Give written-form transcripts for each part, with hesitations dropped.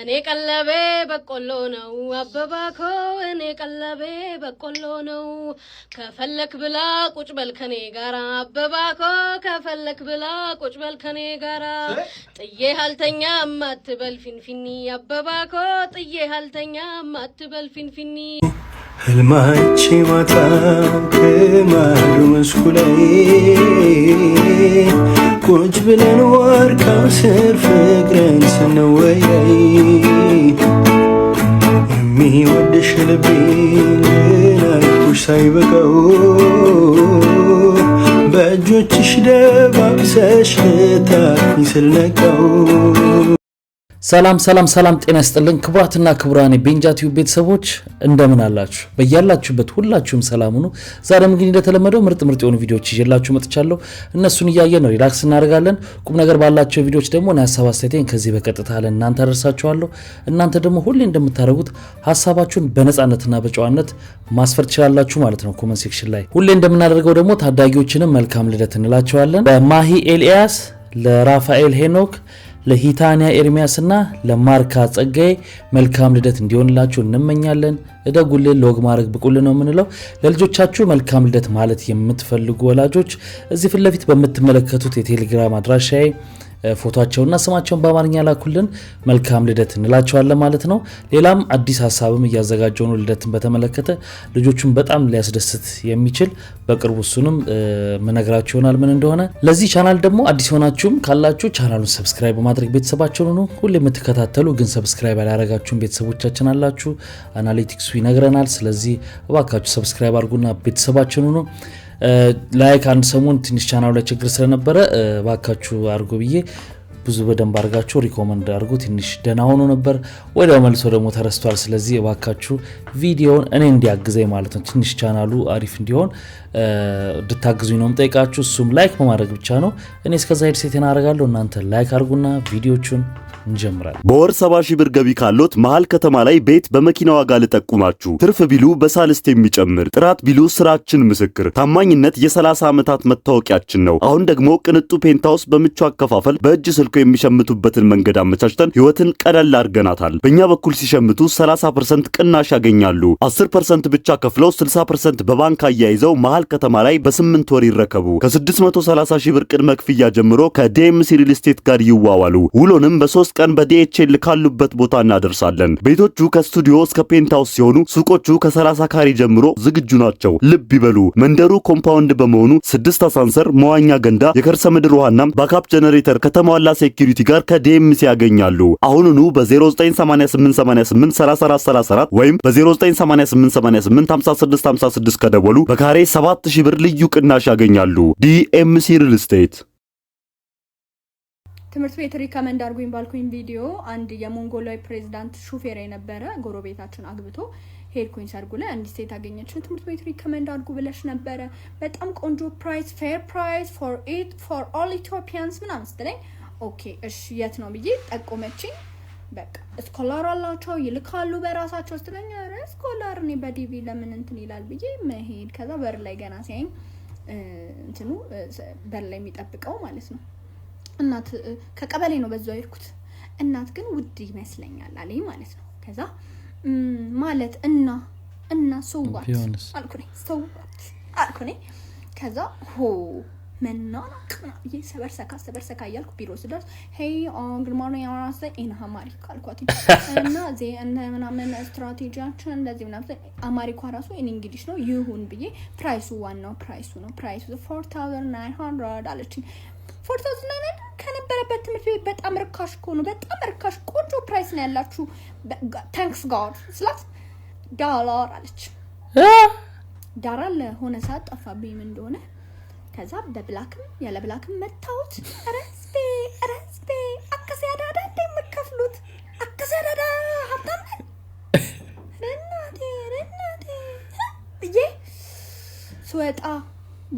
እኔ ቀለቤ በቆሎ ነው አበባኮ እኔ ቀለቤ በቆሎ ነው ከፈለክ ብላ ቁጭ በል ከኔ ጋራ አበባኮ ከፈለክ ብላ ቁጭ በል ከኔ ጋራ ጥዬ ሀልተኛ ማትበል ፊንፊኒ አበባኮ ጥዬ ሀልተኛ ማትበል ፊንፊኒ ህልማቼ ማታ ከማሉ መስኩ ላይ ቁጭ ብለን ዋርካው ስር ፍቅርን ስንወያይ የሚወድሽ ልቤን አይቶሽ ሳይበቃው በእጆችሽ ደባብሰሽ ልታቅኝ ስልነቃው ሰላም ጤና ይስጥልን ክቡራትና ክቡራን ቤንጃ ቲዩብ ቤተሰቦች እንደምን አላችሁ በእያላችሁበት ሁላችሁም ሰላም ሁኑ ዛሬም እንግዲህ እንደተለመደው ምርጥ የሆኑ ቪዲዮዎች ይዤላችሁ መጥቻለሁ እነሱን እያየን ሪላክስ እናደርጋለን ቁም ነገር ባላችሁ ቪዲዮዎች ደግሞ እና ሐሳብ አስተያየቴን ከዚህ በቀጥታ ለእናንተ አደርሳችኋለሁ እናንተ ደግሞ ሁሌ እንደምታደርጉት ሐሳባችሁን በነጻነትና በጨዋነት ማስፈር ትችላላችሁ ማለት ነው ኮሜንት ሴክሽን ላይ ሁሌ እንደምናደርገው ደግሞ ታዳጊዎችንም መልካም ልደት እንላቸዋለን ለማሂ ኤልያስ ለራፋኤል ሄኖክ ለሂታኒያ ኤርሚያስና ለማርካ ጸጋዬ መልካም ልደት እንዲሆንላችሁ እንመኛለን እደጉልን ሎግ ማድረግ ብቁልን ነው ምንለው ለልጆቻችሁ መልካም ልደት ማለት የምትፈልጉ ወላጆች እዚህ ፊት ለፊት በምትመለከቱት የቴሌግራም አድራሻዬ ፎቶአቸውና ስማቸውን በአማርኛ ላኩልን መልካም ልደት እንላቸዋለን ማለት ነው ሌላም አዲስ ሐሳብም እያዘጋጀው ነው ልደትን በተመለከተ ልጆቹን በጣም ሊያስደስት የሚችል በቅርቡ እሱንም መነግራችሁ ይሆናል ምን እንደሆነ ለዚህ ቻናል ደግሞ አዲስ ሆናችሁም ካላችሁ ቻናሉን ሰብስክራይብ በማድረግ ቤተሰባችሁን ሁኑ ሁሌ የምትከታተሉ ግን ሰብስክራይብ ያላደረጋችሁን ቤተሰቦቻችን አላችሁ አናሊቲክሱ ይነግረናል ስለዚህ እባካችሁ ሰብስክራይብ አድርጉና ቤተሰባችሁን ሁኑ ላይክ አንድ ሰሞን ትንሽ ቻናሉ ላይ ችግር ስለነበረ ባካችሁ አርጉ ብዬ ብዙ በደንብ አርጋችሁ ሪኮመንድ አርጉ ትንሽ ደና ሆኖ ነበር ወዲያው መልሶ ደግሞ ተረስቷል ስለዚህ ባካችሁ ቪዲዮውን እኔ እንዲያግዘኝ ማለት ነው ትንሽ ቻናሉ አሪፍ እንዲሆን እንድታግዙኝ ነው የምጠይቃችሁ እሱም ላይክ በማድረግ ብቻ ነው እኔ እስከዛ ሄድሴቴን አደርጋለሁ እናንተ ላይክ አርጉና ቪዲዮቹን እንጀምራለን በወር 70,000 ብር ገቢ ካሎት መሃል ከተማ ላይ ቤት በመኪና ዋጋ ልጠቁማችሁ ትርፍ ቢሉ በሳልስት የሚጨምር ጥራት ቢሉ ስራችን ምስክር ታማኝነት የ30 ዓመታት መታወቂያችን ነው አሁን ደግሞ ቅንጡ ፔንታውስ በምቹ አከፋፈል በእጅ ስልኩ የሚሸምቱበትን መንገድ አመቻችተን ህይወትን ቀለል አድርገናታል በእኛ በኩል ሲሸምቱ 30% ቅናሽ ያገኛሉ 10% ብቻ ከፍለው 60% በባንክ አያይዘው መሃል ከተማ ላይ በ8 ወር ይረከቡ ከ630,000 ብር ቅድመ ክፍያ ጀምሮ ከዲኤምሲ ሪል ስቴት ጋር ይዋዋሉ ውሎንም በ3 ቀን በዲኤችኤል ካሉበት ቦታ እናደርሳለን ቤቶቹ ከስቱዲዮ እስከ ፔንታውስ ሲሆኑ ሱቆቹ ከ30 ካሬ ጀምሮ ዝግጁ ናቸው ልብ ይበሉ መንደሩ ኮምፓውንድ በመሆኑ 6 አሳንሰር መዋኛ ገንዳ የከርሰ ምድር ውሃና ባካፕ ጀነሬተር ከተሟላ ሴኩሪቲ ጋር ከዲኤምሲ ያገኛሉ አሁኑኑ በ0988883434 ወይም በ0988885656 ከደወሉ በካሬ 7000 ብር ልዩ ቅናሽ ያገኛሉ ዲኤምሲ ሪል ስቴት ትምህርት ቤት ሪከመንድ አድርጉኝ ባልኩኝ ቪዲዮ አንድ የሞንጎላዊ ፕሬዝዳንት ሹፌር የነበረ ጎረቤታችን አግብቶ ሄድኩኝ ሰርጉ ላይ አንድ ሴት አገኘች ትምህርት ቤት ሪከመንድ አድርጉ ብለሽ ነበረ በጣም ቆንጆ ፕራይስ ፌር ፕራይስ for all Ethiopians ምናምን ስትለኝ ኦኬ እሺ የት ነው ብዬ ጠቆመችኝ በቃ ስኮላር አላቸው ይልካሉ በራሳቸው ስትለኝ አረ ስኮላር ነው በዲቪ ለምን እንትን ይላል ብዬ መሄድ ከዛ በር ላይ ገና ሲያኝ እንትኑ በር ላይ የሚጠብቀው ማለት ነው እናት ከቀበሌ ነው በዛው ይርኩት እናት ግን ውድ ይመስለኛል አለኝ ማለት ነው ከዛ ማለት እና ሶዋት አልኩኝ ከዛ ሆ መናናቅ ሰበርሰካ ያልኩ ቢሮ ስደርስ ሄይ good morning አራሰ ኢን አማሪካ አልኳት እና እና ምናምን ስትራቴጂያችን እንደዚህ ምናምን አማሪካ ራሱ እንግሊሽ ነው ይሁን ብዬ ፕራይሱ ዋናው ፕራይሱ ነው ፕራይሱ 4900 አለችኝ 4900 ከነበረበት ትምህርት ቤት በጣም ርካሽ ኮኑ በጣም ርካሽ ቆንጆ ፕራይስ ነው ያላችሁ ታንክስ ጋድ ስላት ዶላር አለች ዳራል ሆነ ሰዓት ጠፋብኝ ምን እንደሆነ ከዛ በብላክም ያለ ብላክም መታውት ረስቤ አከሰዳዳ እንደምከፍሉት አከሰዳዳ ሀብታም ረናቴ ብዬ ስወጣ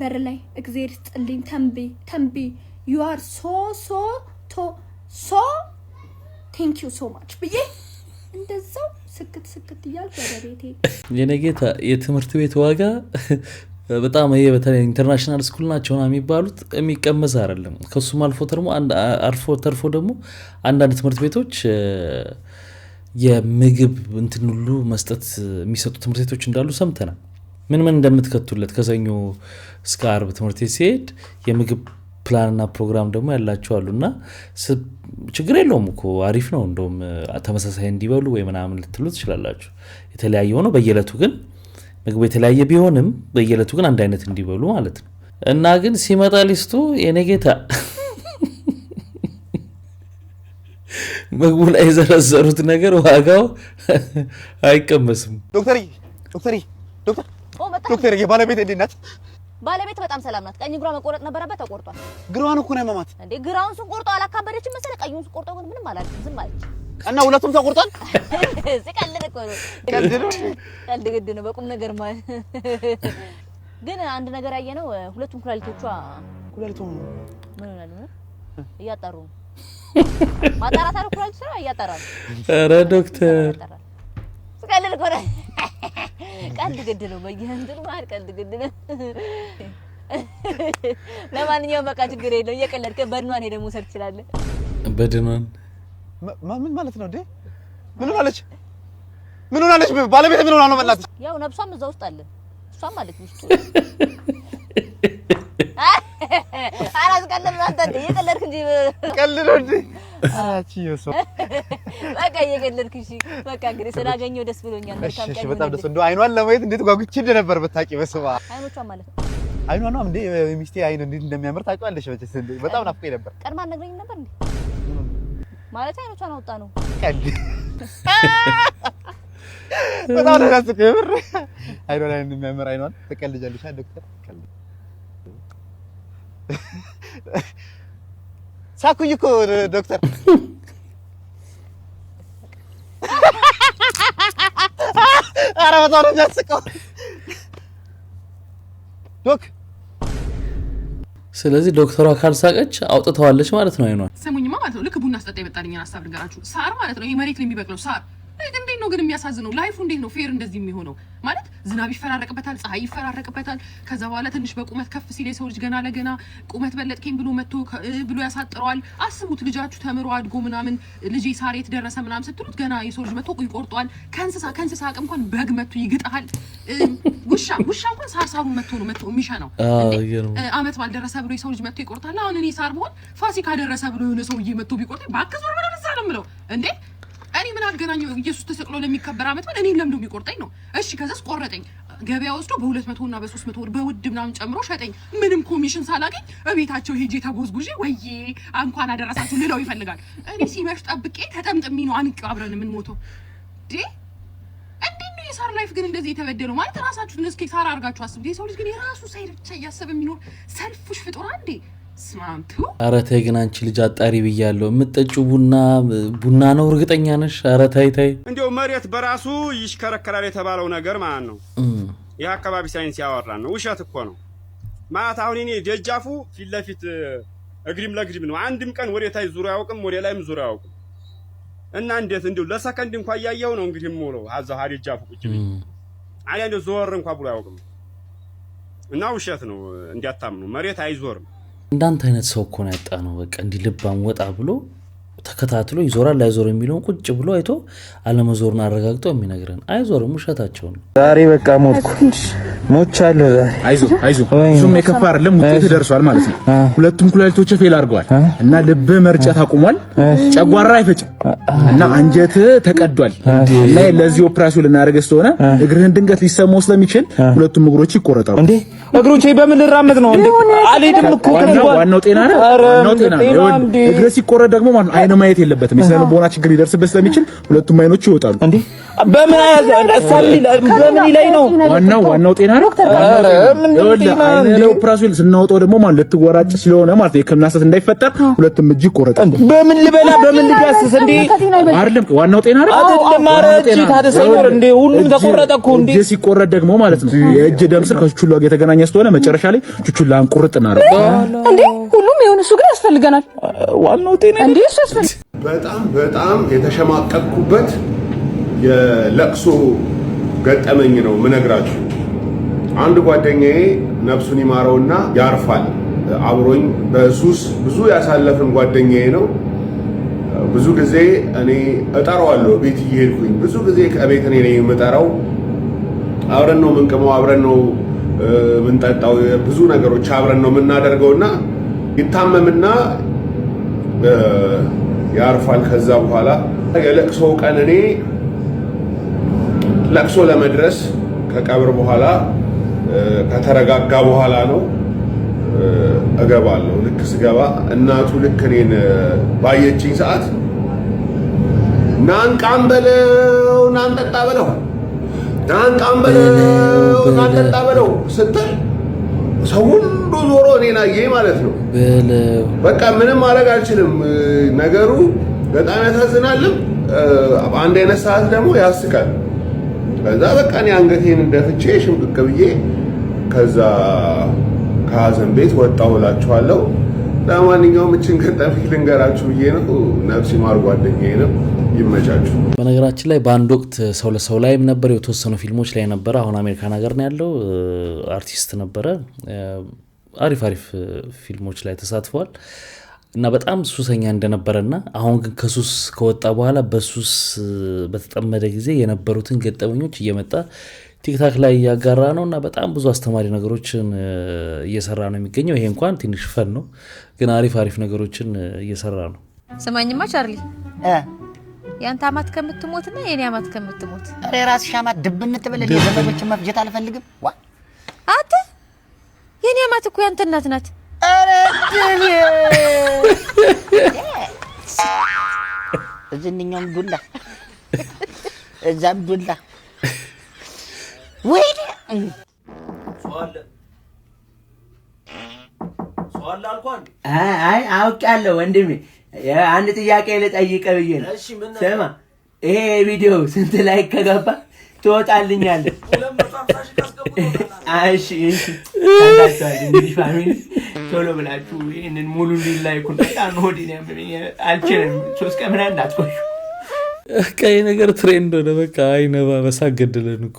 በር ላይ እግዚአብሔር ይስጥልኝ ተንቢ you are so thank you so much ብዬ እንደዛው ስክት ይያልኩ ወደ ቤቴ የነጌታ የትምህርት ቤት ዋጋ በጣም ይሄ በተለይ ኢንተርናሽናል ስኩል ናቸው ነው የሚባሉት የሚቀመስ አይደለም ከሱም አልፎ ተርፎ ደግሞ አንዳንድ ትምህርት ቤቶች የምግብ እንትን ሁሉ መስጠት የሚሰጡ ትምህርት ቤቶች እንዳሉ ሰምተናል። ምን እንደምትከቱለት ከሰኞ እስከ ዓርብ ትምህርት ቤት ሲሄድ የምግብ ፕላንና ፕሮግራም ደግሞ ያላቸው አሉና ችግር የለውም እኮ አሪፍ ነው። እንደውም ተመሳሳይ እንዲበሉ ወይ ምናምን ልትሉ ትችላላችሁ። የተለያየ ሆኖ በየዕለቱ ግን ምግቡ የተለያየ ቢሆንም በየዕለቱ ግን አንድ አይነት እንዲበሉ ማለት ነው። እና ግን ሲመጣ ሊስቱ የኔ ጌታ ምግቡ ላይ የዘረዘሩት ነገር ዋጋው አይቀመስም። ዶክተር የባለቤት እንዴት ናት? ባለቤት በጣም ሰላም ናት። ቀኝ እግሯ መቆረጥ ነበረበት ተቆርጧል። ግራውን እኮ ነው ያመማት እንዴ? ግራውን ቆርጦ አላካበደችም መሰለ። ቀኙን ቆርጦ ግን ምንም አላልኩም፣ ዝም አለች እና ሁለቱም ተቆርጧል። ሲቀልድ እኮ ነው። ቀልድ ግድ ነው በቁም ነገር ማለት። ግን አንድ ነገር ያየነው ሁለቱም ኩላሊቶቿ ኩላሊቱ ምን ሆነሉ እያጣሩ ማጣራት አለ። ኩላሊቱ ስራ እያጣራ ነው። ኧረ ዶክተር ሲቀልድ እኮ ነው። ቀልድ ግድ ነው በየእንትኑ ማለት ቀልድ ግድ ነው። ለማንኛውም በቃ ችግር የለውም። እየቀለድክ በድኗን ሄደህ መውሰድ ትችላለህ። በድኗን ምን ማለት ነው እንዴ? ምን ሆናለች? ባለቤት ምን ሆና ነው መላት? ያው ነፍሷም እዛ ውስጥ አለ። እሷም ማለት ውስጥ አራስ ቀልድ ነው። አንተ እየቀለድክ እንጂ ቀልድ ነው እንዴ? አቺ ይወሶ በቃ እየቀለድክ። እሺ በቃ እንግዲህ ስላገኘው ደስ ብሎኛል። እሺ በጣም ደስ እንደው አይኗን ለማየት እንዴት ጓጉቼ እንደነበር በታቂ በስማ አይኖቿ ማለት ነው። አይኗ ነው እንዴ? ሚስቴ አይን እንዴት እንደሚያምር ታውቂዋለሽ መቼስ። እንዴ በጣም ናፍቆኝ ነበር። ቀድማ ነግረኝ ነበር እንዴ? ማለት አይኖቿን አወጣ ነው። ቀልድ በጣም ደስ ይላል። አይኗ ላይ እንደሚያምር አይኗን ተቀልጃለሽ ዶክተር። ቀልድ ሳኩኝ እኮ ዶክተር። ኧረ በጣም ነው የሚያስቀው ዶክ። ስለዚህ ዶክተሯ ካልሳቀች አውጥተዋለች ማለት ነው አይኗን። ሰሙኝማ ማለት ነው። ልክ ቡና አስጠጣ የመጣልኝን ሐሳብ ልንገራችሁ። ሳር ማለት ነው ይሄ መሬት ላይ የሚበቅለው ሳር እንዴት ነው ግን የሚያሳዝነው? ላይፉ እንዴት ነው ፌር እንደዚህ የሚሆነው? ማለት ዝናብ ይፈራረቅበታል፣ ፀሐይ ይፈራረቅበታል። ከዛ በኋላ ትንሽ በቁመት ከፍ ሲል የሰው ልጅ ገና ለገና ቁመት በለጥከኝ ብሎ መጥቶ ብሎ ያሳጥረዋል። አስቡት ልጃችሁ ተምሮ አድጎ ምናምን ልጄ ሳር የት ደረሰ ምናምን ስትሉት ገና የሰው ልጅ መጥቶ ይቆርጧል። ከእንስሳ አቅም እንኳን በግ መጥቶ ይግጣል። ውሻ እንኳን ሳሩን መጥቶ ነው የሚሸናው። አመት ባልደረሰ ብሎ የሰው ልጅ መጥቶ ይቆርጣል። አሁን እኔ ሳር ብሆን ፋሲካ ደረሰ ብሎ የሆነ ሰውዬ መጥቶ ቢቆርጠኝ ባከዝ ወር በደረሰ ነው የምለው እንዴ። እኔ ምን አገናኘው? ኢየሱስ ተሰቅሎ ለሚከበር አመት ማለት እኔን ለምዶ የሚቆርጠኝ ነው? እሺ ከዛስ ቆረጠኝ። ገበያ ወስዶ በ200 እና በ300 ብር በውድ ምናምን ጨምሮ ሸጠኝ። ምንም ኮሚሽን ሳላገኝ እቤታቸው ሄጄ ተጎዝጉዤ ወይዬ እንኳን አደረሳችሁ ልለው ይፈልጋል። እኔ ሲመሽ ጠብቄ ተጠምጥሚ ነው አንቄው አብረን የምንሞተው እንዴ። እንዴት ነው የሳር ላይፍ ግን እንደዚህ የተበደለው? ማለት ራሳችሁን እስኪ ሳር አድርጋችሁ አስቡት። የሰው ልጅ ግን የራሱ ሳይድ ብቻ እያሰበ የሚኖር ሰልፍሽ ፍጡር አንዴ ስማምቱ። ኧረ ተይ ግን አንቺ ልጅ አጣሪ ብያለሁ። የምትጠጪው ቡና ነው እርግጠኛ ነሽ? ኧረ ተይ። እንዲያው መሬት በራሱ ይሽከረከራል የተባለው ነገር ማለት ነው። ይህ አካባቢ ሳይንስ ያወራን ነው። ውሸት እኮ ነው ማለት። አሁን እኔ ደጃፉ ፊት ለፊት እግሪም ለእግሪም ነው። አንድም ቀን ወደ ታች ዙሪያ አያውቅም፣ ወደ ላይም ዙሪያ አያውቅም። እና እንዴት እንዲሁ ለሰከንድ እንኳን እያየው ነው እንግዲህ የምውለው አዛው ደጃፉ ቁጭ ብዬ አያ እንደ ዞር እንኳን ብሎ አያውቅም። እና ውሸት ነው እንዲያታምኑ፣ መሬት አይዞርም። እንዳንተ አይነት ሰው እኮ ነው ያጣ ነው። በቃ እንዲህ ልባም ወጣ ብሎ ተከታትሎ ይዞራል አይዞር የሚለውን ቁጭ ብሎ አይቶ አለመዞርን አረጋግጦ የሚነግረን አይዞርም፣ ውሸታቸው ነው። ዛሬ በቃ ሞቻለሁ። አይዞ እሱም የከፋ አይደለም፣ ውጤት ደርሷል ማለት ነው። ሁለቱም ኩላሊቶች ፌል አድርገዋል እና ልብ መርጨት አቁሟል። ጨጓራ አይፈጭም እና አንጀት ተቀዷል እና ለዚህ ኦፕራሲዮን ልናደርግ ስለሆነ እግርህን ድንገት ሊሰማው ስለሚችል ሁለቱም እግሮች ይቆረጣሉ። እንዴ እግሮቼ በምን ልራመድ ነው እንዴ? አልሄድም እኮ ዋናው ጤና ነው። ዋናው ጤና ነው። እግር ሲቆረጥ ደግሞ አይነ ማየት የለበትም። የስነ ልቦና ችግር ሊደርስበት ስለሚችል ሁለቱም አይኖች ይወጣሉ። እንዴ በምን በምን ላይ ነው? ዋናው ጤና ነው። ኦፕራሲዮን ስናወጣው ደግሞ ማለት ልትወራጭ ስለሆነ ማለት የሕክምና ስህተት እንዳይፈጠር ሁለቱም እጅ ይቆረጣል። በምን ልበላ በምን ልዳስስ እንዴ? አይደለም ዋናው ጤና ነው። አይደለም ማረጂ ታደሰይኖር እንዴ ሁሉም ተቆረጠ እኮ እንዴ። እጅ ሲቆረጥ ደግሞ ማለት ነው የእጅ ደም ስር ከቹቹላ ጋር የተገናኘ ስለሆነ መጨረሻ ላይ ቹቹላን ቁርጥ እናደርጋለን እንዴ። ሁሉም የሆነ እሱ ግን ያስፈልገናል። ዋናው ጤና እንዴ እሱ ያስፈልጋል። በጣም የተሸማቀቅኩበት የለቅሶ ገጠመኝ ነው ምነግራችሁ። አንድ ጓደኛዬ ነፍሱን ይማረውና ያርፋል። አብሮኝ በሱስ ብዙ ያሳለፍን ጓደኛዬ ነው። ብዙ ጊዜ እኔ እጠራዋለሁ ቤት እየሄድኩኝ ብዙ ጊዜ ከቤት እኔ ነኝ የምጠራው። አብረን ነው የምንቅመው፣ አብረን ነው የምንጠጣው፣ ብዙ ነገሮች አብረን ነው የምናደርገውና ይታመምና ያርፋል። ከዛ በኋላ የለቅሶ ቀን እኔ ለቅሶ ለመድረስ ከቀብር በኋላ ከተረጋጋ በኋላ ነው እገባለሁ። ልክ ስገባ እናቱ ልክ እኔን ባየችኝ ሰዓት ናንቃም በለው ናንጠጣ በለው ናንቃም በለው ናንጠጣ በለው ስትል ሰው ሁሉ ዞሮ እኔን አየኝ ማለት ነው። በቃ ምንም ማድረግ አልችልም። ነገሩ በጣም ያሳዝናልም፣ አንድ አይነት ሰዓት ደግሞ ያስቃል። ከዛ በቃ እኔ አንገቴን ደፍቼ ሽምቅቅ ብዬ ከዛ ከሀዘን ቤት ወጣሁ እላችኋለሁ። ለማንኛውም እችን ገጠመኝ ልንገራችሁ ብዬ ነው። ነፍስ ይማር ጓደኛዬ ነው። ይመቻችሁ። በነገራችን ላይ በአንድ ወቅት ሰው ለሰው ላይም ነበር፣ የተወሰኑ ፊልሞች ላይ ነበር። አሁን አሜሪካን ሀገር ነው ያለው። አርቲስት ነበረ። አሪፍ ፊልሞች ላይ ተሳትፏል እና በጣም ሱሰኛ እንደነበረና አሁን ግን ከሱስ ከወጣ በኋላ በሱስ በተጠመደ ጊዜ የነበሩትን ገጠመኞች እየመጣ ቲክታክ ላይ እያጋራ ነው እና በጣም ብዙ አስተማሪ ነገሮችን እየሰራ ነው የሚገኘው። ይሄ እንኳን ትንሽ ፈን ነው፣ ግን አሪፍ ነገሮችን እየሰራ ነው። ስማኝማ ቻርሊ፣ ያንተ አማት ከምትሞትና የኔ አማት ከምትሞት አሬ ራስሽ አማት ድብን ትበል። ለዘመዶች መፍጀት አልፈልግም። ዋ አተ የኔ አማት እኮ ያንተ እናት ናት። አረ ድል እዚህኛውም ዱላ እዛም ዱላ ወይ ሷል አልኳን። አይ አውቃለሁ ወንድሜ፣ አንድ ጥያቄ ልጠይቅ ብዬ ነው። ስማ ይሄ ቪዲዮ ስንት ላይክ ከገባ ትወጣልኛለህ? እሺ ታንታችኋል እንግዲህ ፋሚሊ፣ ቶሎ ብላችሁ ይሄንን ሙሉ ላይኩን በጣም ሆዲን አልችልም። 3 ቀን ምናምን እንዳትቆዩ። በቃ ይሄ ነገር ትሬንድ ሆነ። በቃ አይነባ በሳገደለን እኮ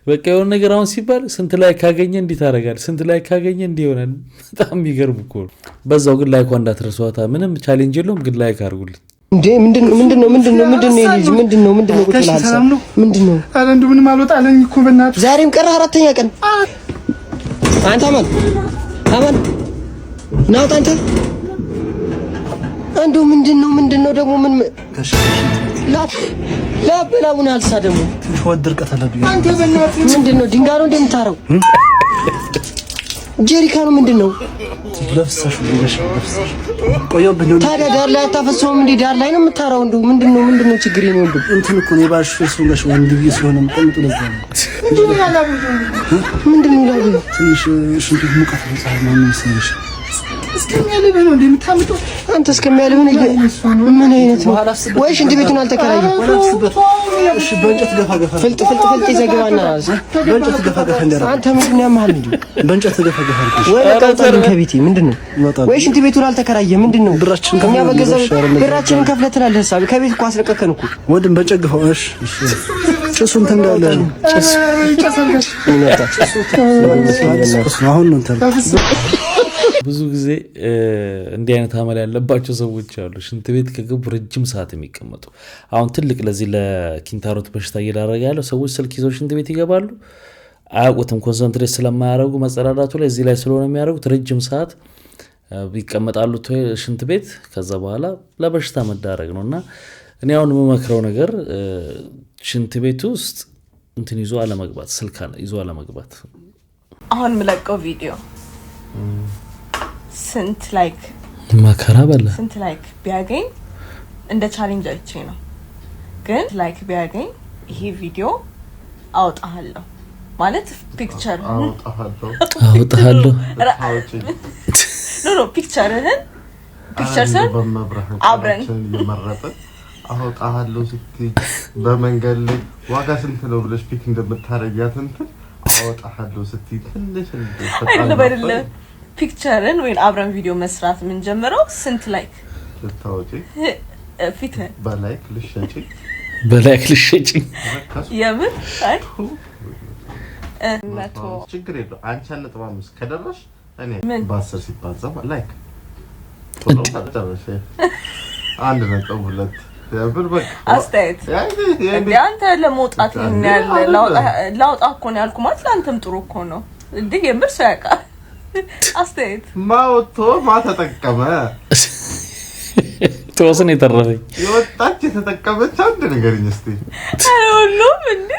በቃ የሆነ ነገር አሁን ሲባል ስንት ላይ ካገኘ እንዲህ ታደርጋለህ፣ ስንት ላይ ካገኘ እንዲህ ይሆናል። በጣም የሚገርም እኮ ነው። በዛው ግን ላይኳ እንዳትረሷታ። ምንም ቻሌንጅ የለውም፣ ግን ላይክ አድርጉልኝ። እንዴ ምንድነው ልጅ ምንድነው ቁጭ ብለሃል? ምንድነው? አረ እንደው ምንም አልወጣለኝ እኮ በእናትህ። ዛሬም ቀረ 4ኛ ቀን። አንተ አማን ናውጣ አንተ እንደው ምንድነው ደግሞ ምን ላበላውን አልሳ ደግሞ ትወድር ቀተለብኝ። አንተ በእናትህ ምንድነው ድንጋይ ነው እንደምታረው? ጀሪካኑ ምንድነው? ለፍሳሽ ለፍሳሽ ቆየብኝ። ታዲያ ዳር ላይ አታፈሰውም እንዴ? ዳር ላይ ነው የምታረው? እንደው ምንድነው ችግር ነው? እንደው እንትን እኮ ነው ባሽ ሱላሽ ወንድ ቢይ ስለሆነ ምንጥ ለዛ ነው። ምንድነው ያለው? ትንሽ ሽንቱ ሙቀት ነው። ፀሐይ ነው የሚሰልሽ እስከሚያልብ ነው እንደምታምጠው አንተ። እስከሚያልብ ምን አይነት ነው? ወይ ሽንት ቤቱን አልተከራየም? እሺ በእንጨት ገፋ ፍልጥ ይዘግባና በእንጨት ገፋ እንደራ አንተ ምንድን ነው ያማል እንዴ? በእንጨት ገፋ ወይ ለቃጣሉ ከቤቴ ምንድነው? ወይ ሽንት ቤቱን አልተከራየም? ምንድነው? እኛ በገዛው ብራችንን ከፍለህ ትላለህ። ሐሳብ ከቤት እኮ አስለቀከን እኮ ወድም በጨግፈው። እሺ ጭሱን ተንዳለ ጭስ አሁን ነው ብዙ ጊዜ እንዲህ አይነት አመል ያለባቸው ሰዎች አሉ። ሽንት ቤት ከገቡ ረጅም ሰዓት የሚቀመጡ። አሁን ትልቅ ለዚህ ለኪንታሮት በሽታ እየዳረገ ያለው ሰዎች ስልክ ይዘው ሽንት ቤት ይገባሉ፣ አያውቁትም። ኮንሰንትሬት ስለማያደርጉ መጸዳዳቱ ላይ እዚህ ላይ ስለሆነ የሚያደርጉት ረጅም ሰዓት ይቀመጣሉ ሽንት ቤት። ከዛ በኋላ ለበሽታ መዳረግ ነው። እና እኔ አሁን የምመክረው ነገር ሽንት ቤት ውስጥ እንትን ይዞ አለመግባት፣ ስልክ ይዞ አለመግባት። አሁን የምለቀው ቪዲዮ ስንት ላይክ መከራ በላ ስንት ላይክ ቢያገኝ እንደ ቻሌንጅ አይቼ ነው። ግን ላይክ ቢያገኝ ይሄ ቪዲዮ አውጣሃለሁ ማለት ፒክቸር አውጣሃለሁ ኖ ፒክቸርህን ፒክቸር አብረን አውጣሃለሁ ስትይ በመንገድ ላይ ዋጋ ስንት ነው ብለሽ ፒክ እንደምታረጊያት እንትን አውጣሃለሁ ስትይ ትንሽ አይደለም ፒክቸርን ወይ አብረን ቪዲዮ መስራት ምን ጀመረው ስንት ላይክ ልታወጪ ፊት በላይክ ልሸጪ የምን አይ ችግር የለው። አንቺ 1.5 ከደረሽ እኔ በ10 ሲባዛ ላይክ ቶሎ ታደረሽ 1.2 ያብር በቃ አስተያየት እንዴ አንተ ለመውጣት ያለ ላውጣ እኮ ነው ያልኩ ማለት ለአንተም ጥሩ እኮ ነው እንዴ የምር ሰው ያውቃል አስተያየት ማውቶ ማተጠቀመ ተወሰነ የተረፈኝ የወጣች የተጠቀመች አንድ ነገርኝ እስቲ ሁሉም እንዴ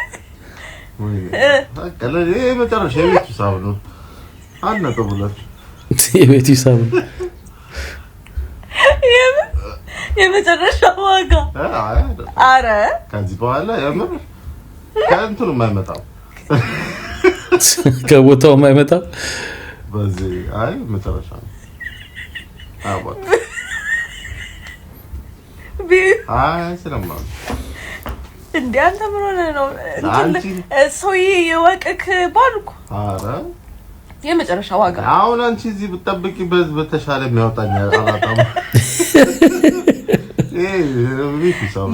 በቃ ለኔ መጨረሻ የቤቱ ሂሳብ ነው 1.2 የቤቱ ሂሳብ የመጨረሻ ዋጋ አረ ከዚህ በኋላ የምር ከእንትኑ የማይመጣው ከቦታው የማይመጣው በዚህ አይ መጨረሻ ነው አባቱ አይ ስለማው እንዴ አንተ ምን ሆነ ነው ሰውዬ የወቅክ ባልኩ አረ የመጨረሻ ዋጋ አሁን አንቺ እዚህ ብትጠብቂ በተሻለ የሚያወጣኝ አላጣም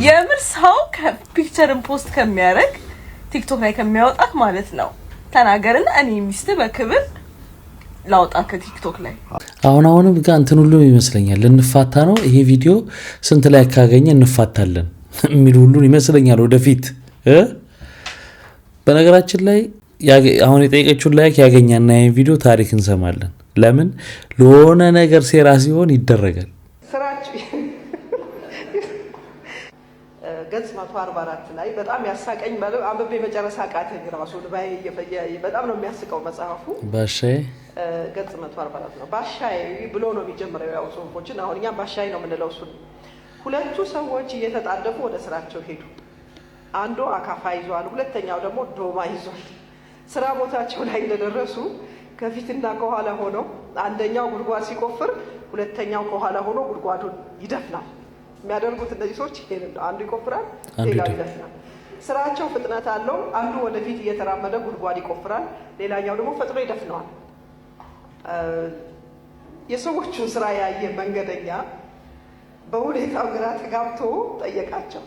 የምር ሰው ከፒክቸርን ፖስት ከሚያደርግ ቲክቶክ ላይ ከሚያወጣት ማለት ነው ተናገርና እኔ ሚስት በክብር ላውጣ ከቲክቶክ ላይ አሁንም ጋር እንትን ሁሉ ይመስለኛል ልንፋታ ነው ይሄ ቪዲዮ ስንት ላይ ካገኘ እንፋታለን የሚል ሁሉ ይመስለኛል ወደፊት በነገራችን ላይ አሁን የጠየቀችው ላይክ ያገኛና ይሄን ቪዲዮ ታሪክ እንሰማለን ለምን ለሆነ ነገር ሴራ ሲሆን ይደረጋል ስራችሁ ገጽ 144 ላይ በጣም ያሳቀኝ ማለት አንብቤ መጨረሻ ቃተኝ ራሱ ልባይ በጣም ነው የሚያስቀው መጽሐፉ ባሻይ ገጽ 144 ነው ባሻይ ብሎ ነው የሚጀምረው ያው ጽሁፎችን አሁን እኛ ባሻይ ነው የምንለው እሱ ሁለቱ ሰዎች እየተጣደፉ ወደ ስራቸው ሄዱ አንዱ አካፋ ይዟል ሁለተኛው ደግሞ ዶማ ይዟል ስራ ቦታቸው ላይ እንደደረሱ ከፊትና ከኋላ ሆነው አንደኛው ጉድጓድ ሲቆፍር ሁለተኛው ከኋላ ሆኖ ጉድጓዱን ይደፍናል የሚያደርጉት እነዚህ ሰዎች ይሄንን አንዱ ይቆፍራል ሌላው ይደፍናል ስራቸው ፍጥነት አለው አንዱ ወደፊት እየተራመደ ጉድጓድ ይቆፍራል ሌላኛው ደግሞ ፈጥኖ ይደፍነዋል የሰዎቹን ስራ ያየ መንገደኛ በሁኔታው ግራ ተጋብቶ ጠየቃቸው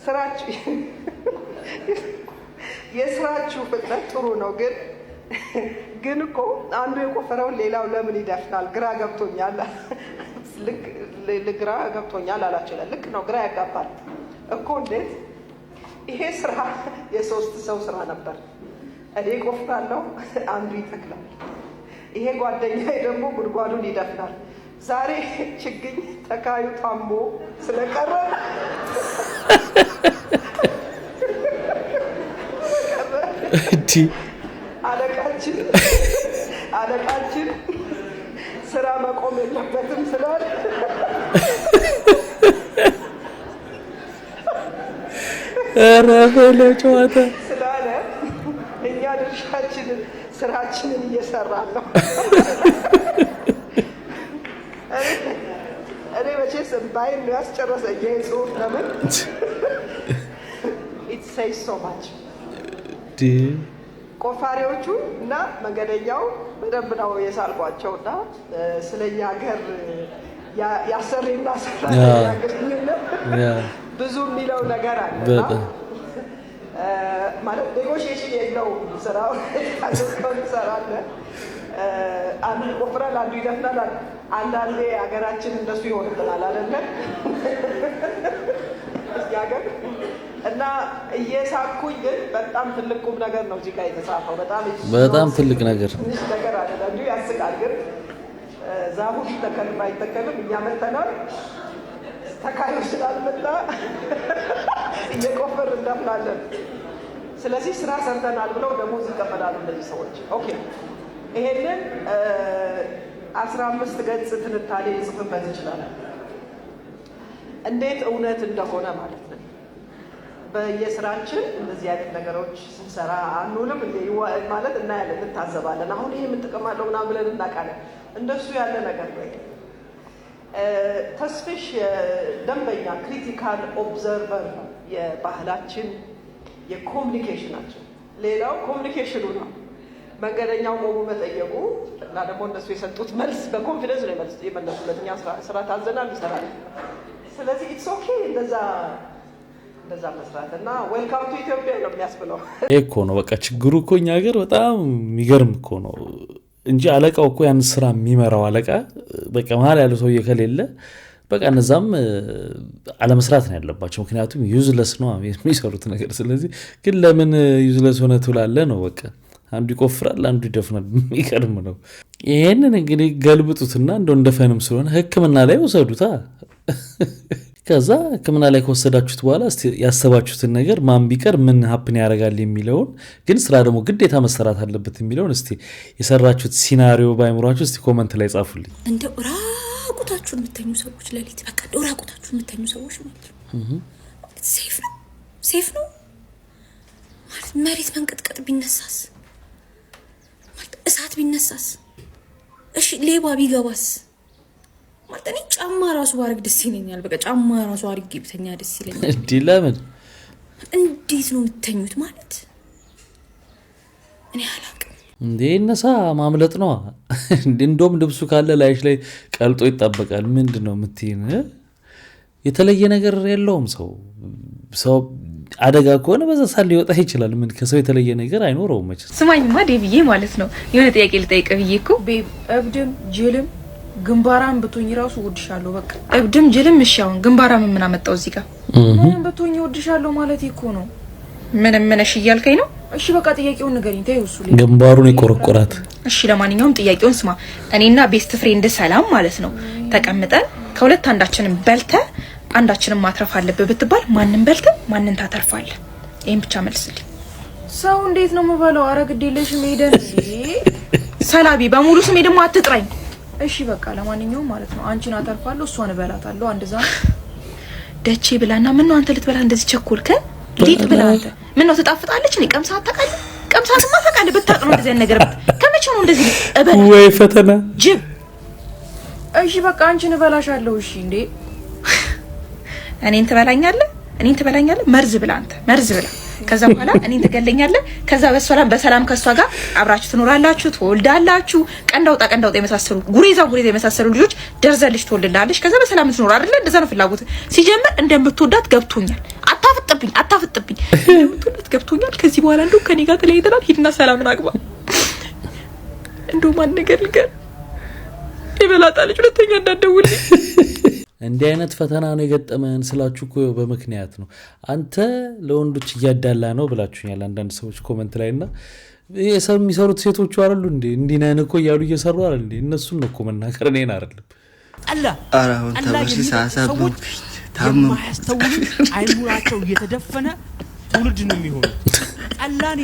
ስራችሁ የስራችሁ ፍጥነት ጥሩ ነው ግን እኮ አንዱ የቆፈረውን ሌላው ለምን ይደፍናል ግራ ገብቶኛል ግራ ገብቶኛል አላቸው ልክ ነው ግራ ያጋባል እኮ እንዴት ይሄ ስራ የሶስት ሰው ስራ ነበር እኔ ቆፍራለሁ አንዱ ይተክላል ይሄ ጓደኛዬ ደግሞ ጉድጓዱን ይደፍናል ዛሬ ችግኝ ተካዩ ታሞ ስለቀረ አለቃችን ስራ መቆም የለበትም ስላለ ረፈለ ጨዋታ ስላለ እኛ ድርሻችንን ስራችንን እየሰራን ነው እኔ መቼስ ባይን ነው ያስጨረሰኝ ይሄ ጽሁፍ ለምን it says so much ቆፋሪዎቹ እና መንገደኛው በደንብ ነው የሳልቋቸውና ስለኛ ሀገር ያሰሪና ሰራተኛ ግንኙነት ብዙ የሚለው ነገር አለ ማለት ኔጎሽዬሽን የለውም ስራው ታስቀው ይሰራል አንዱ ይቆፍራል አንዱ ይደፍናል አንዳንዴ ሀገራችን እንደሱ ይሆንብናል አይደለ ያገር እና እየሳኩኝ ግን በጣም ትልቅ ቁም ነገር ነው እዚህ ጋር የተጻፈው በጣም ትልቅ ነገር አይደለም እንዴ ያስቃል ግን ዛፉ ቢተከልም ባይተከልም እኛ መተናል ተካዩ ስላልመጣ እየቆፈር እንደፍናለን ስለዚህ ስራ ሰርተናል ብለው ደሞዝ ይቀበላሉ እነዚህ ሰዎች ኦኬ ይሄንን 15 ገጽ ትንታኔ ጽፍበት ይችላል እንዴት እውነት እንደሆነ ማለት ነው በየስራችን እንደዚህ አይነት ነገሮች ስንሰራ አንውልም ማለት እናያለን እንታዘባለን አሁን ይሄ ምን ጥቅም አለው ምናምን ብለን እናውቃለን እንደሱ ያለ ነገር ነው ተስፍሽ ደንበኛ ክሪቲካል ኦብዘርቨር ነው የባህላችን የኮሙኒኬሽናችን ሌላው ኮሙኒኬሽኑ ነው መንገደኛው ቆሞ መጠየቁ እና ደግሞ እነሱ የሰጡት መልስ በኮንፊደንስ ነው የመለሱለት እኛ ስራ ታዘናል ይሰራል ስለዚህ ኢትስ ኦኬ እንደዛ መስራት እና ዌልካም ቱ ኢትዮጵያ ነው የሚያስብለው እኮ ነው በቃ ችግሩ እኮ እኛ ሀገር በጣም የሚገርም እኮ ነው እንጂ አለቃው እኮ ያን ስራ የሚመራው አለቃ በቃ መሀል ያለው ሰውዬ ከሌለ በቃ እነዛም አለመስራት ነው ያለባቸው። ምክንያቱም ዩዝለስ ነው የሚሰሩት ነገር። ስለዚህ ግን ለምን ዩዝለስ ሆነ ትላለህ ነው በቃ አንዱ ይቆፍራል አንዱ ይደፍናል። የሚቀርም ነው። ይሄንን እንግዲህ ገልብጡትና እንደው እንደፈንም ስለሆነ ሕክምና ላይ ወሰዱታ። ከዛ ሕክምና ላይ ከወሰዳችሁት በኋላ እስቲ ያሰባችሁትን ነገር ማን ቢቀር ምን ሀፕን ያደርጋል የሚለውን ግን ስራ ደግሞ ግዴታ መሰራት አለበት የሚለውን እስቲ የሰራችሁት ሲናሪዮ ባይምሯችሁ እስቲ ኮመንት ላይ ጻፉልኝ። እንደው ራቁታችሁን የምተኙ ሰዎች ሌሊት በቃ እንደው ራቁታችሁን የምተኙ ሰዎች ማለት ነው ሴፍ ነው ማለት መሬት መንቀጥቀጥ ቢነሳስ ማለት እሳት ቢነሳስ እሺ ሌባ ቢገባስ ማለት እኔ ጫማ ራሱ ባርግ ደስ ይለኛል። በቃ ጫማ ራሱ አርጌ ብተኛ ደስ ይለኛል። እንዴ ለምን እንዴት ነው የምትተኙት ማለት እኔ አላውቅም። እንዴ እነሳ ማምለጥ ነው እንዴ እንደውም ልብሱ ካለ ላይሽ ላይ ቀልጦ ይጣበቃል። ምንድነው የምትይን? የተለየ ነገር የለውም። ሰው አደጋ ከሆነ በዛ ሳል ሊወጣ ይችላል። ምን ከሰው የተለየ ነገር አይኖረውም መቼ። ስማኝማ ዴቪዬ ማለት ነው የሆነ ጥያቄ ልጠይቅ ብዬ እኮ ቤብ እብድም ጅልም ግንባራም ብትሆኝ ራሱ ወድሻለሁ። በቃ እብድም ጅልም እሻውን ግንባራም ምን አመጣው እዚህ ጋር ምን ብትሆኝ ወድሻለሁ ማለት እኮ ነው። ምን እሺ እያልከኝ ነው? እሺ በቃ ጥያቄውን ንገሪኝ። ተይው እሱ ላይ ግንባሩን ይቆረቆራት። እሺ ለማንኛውም ጥያቄውን ስማ። እኔና ቤስት ፍሬንድ ሰላም ማለት ነው ተቀምጠን ከሁለት አንዳችንን በልተ አንዳችንን ማትረፍ አለበት ብትባል ማንን በልተ ማንን ታተርፋለህ? ይሄን ብቻ መልስልኝ። ሰው እንዴት ነው የምበለው? አረ ግዴለሽ ሜደን ሰላቢ በሙሉ ስሜ ደግሞ አትጥራኝ። እሺ በቃ ለማንኛውም ማለት ነው አንቺን አተርፋለሁ እሷን እበላታለሁ። አንደዛ ደቼ ብላና ምን ነው አንተ ልትበላ እንደዚህ ቸኮልከ? ሊጥ ብላ አንተ ምን ነው ትጣፍጣለች? እኔ ቀምሳ አታውቃለህ? ቀምሳንማ ታውቃለህ። ብታውቅ ነው እንደዚህ ነገር ከመቼው ነው እንደዚህ እበላ ወይ ፈተና ጅብ። እሺ በቃ አንቺን እበላሻለሁ። እሺ እንዴ እኔን ትበላኛለህ? መርዝ ብላ አንተ መርዝ ብላ ከዛ በኋላ እኔን ትገለኛለህ። ከዛ በሰላም ከሷ ጋር አብራችሁ ትኖራላችሁ፣ ትወልዳላችሁ። ቀንዳውጣ የመሳሰሉ ጉሬዛ የመሳሰሉ ልጆች ደርዘልሽ ትወልዳለሽ። ከዛ በሰላም ትኖር አይደል? እንደዛ ነው ፍላጎት። ሲጀምር እንደምትወዳት ገብቶኛል። አታፍጥብኝ እንደምትወዳት ገብቶኛል። ከዚህ በኋላ እንደው ከኔ ጋር ተለያይተናል። ሂድና ሰላምን አግባ። እንደው ማን ነገር ልገር ይበላጣለች። ሁለተኛ እንዳትደውልኝ። እንዲህ አይነት ፈተና ነው የገጠመን ስላችሁ እኮ በምክንያት ነው። አንተ ለወንዶች እያዳላ ነው ብላችሁኛል አንዳንድ ሰዎች ኮሜንት ላይና የሚሰሩት ሴቶቹ አይደሉ እንዴ? እንዲህ ነን እኮ እያሉ እየሰሩ አይደል እንዴ? እነሱን ነው እኮ መናገር እኔን አይደለም። አራውን ተበርሲ ሳሳብ ታምም አይሙራቸው እየተደፈነ ትውልድ ነው የሚሆነው። ጠላን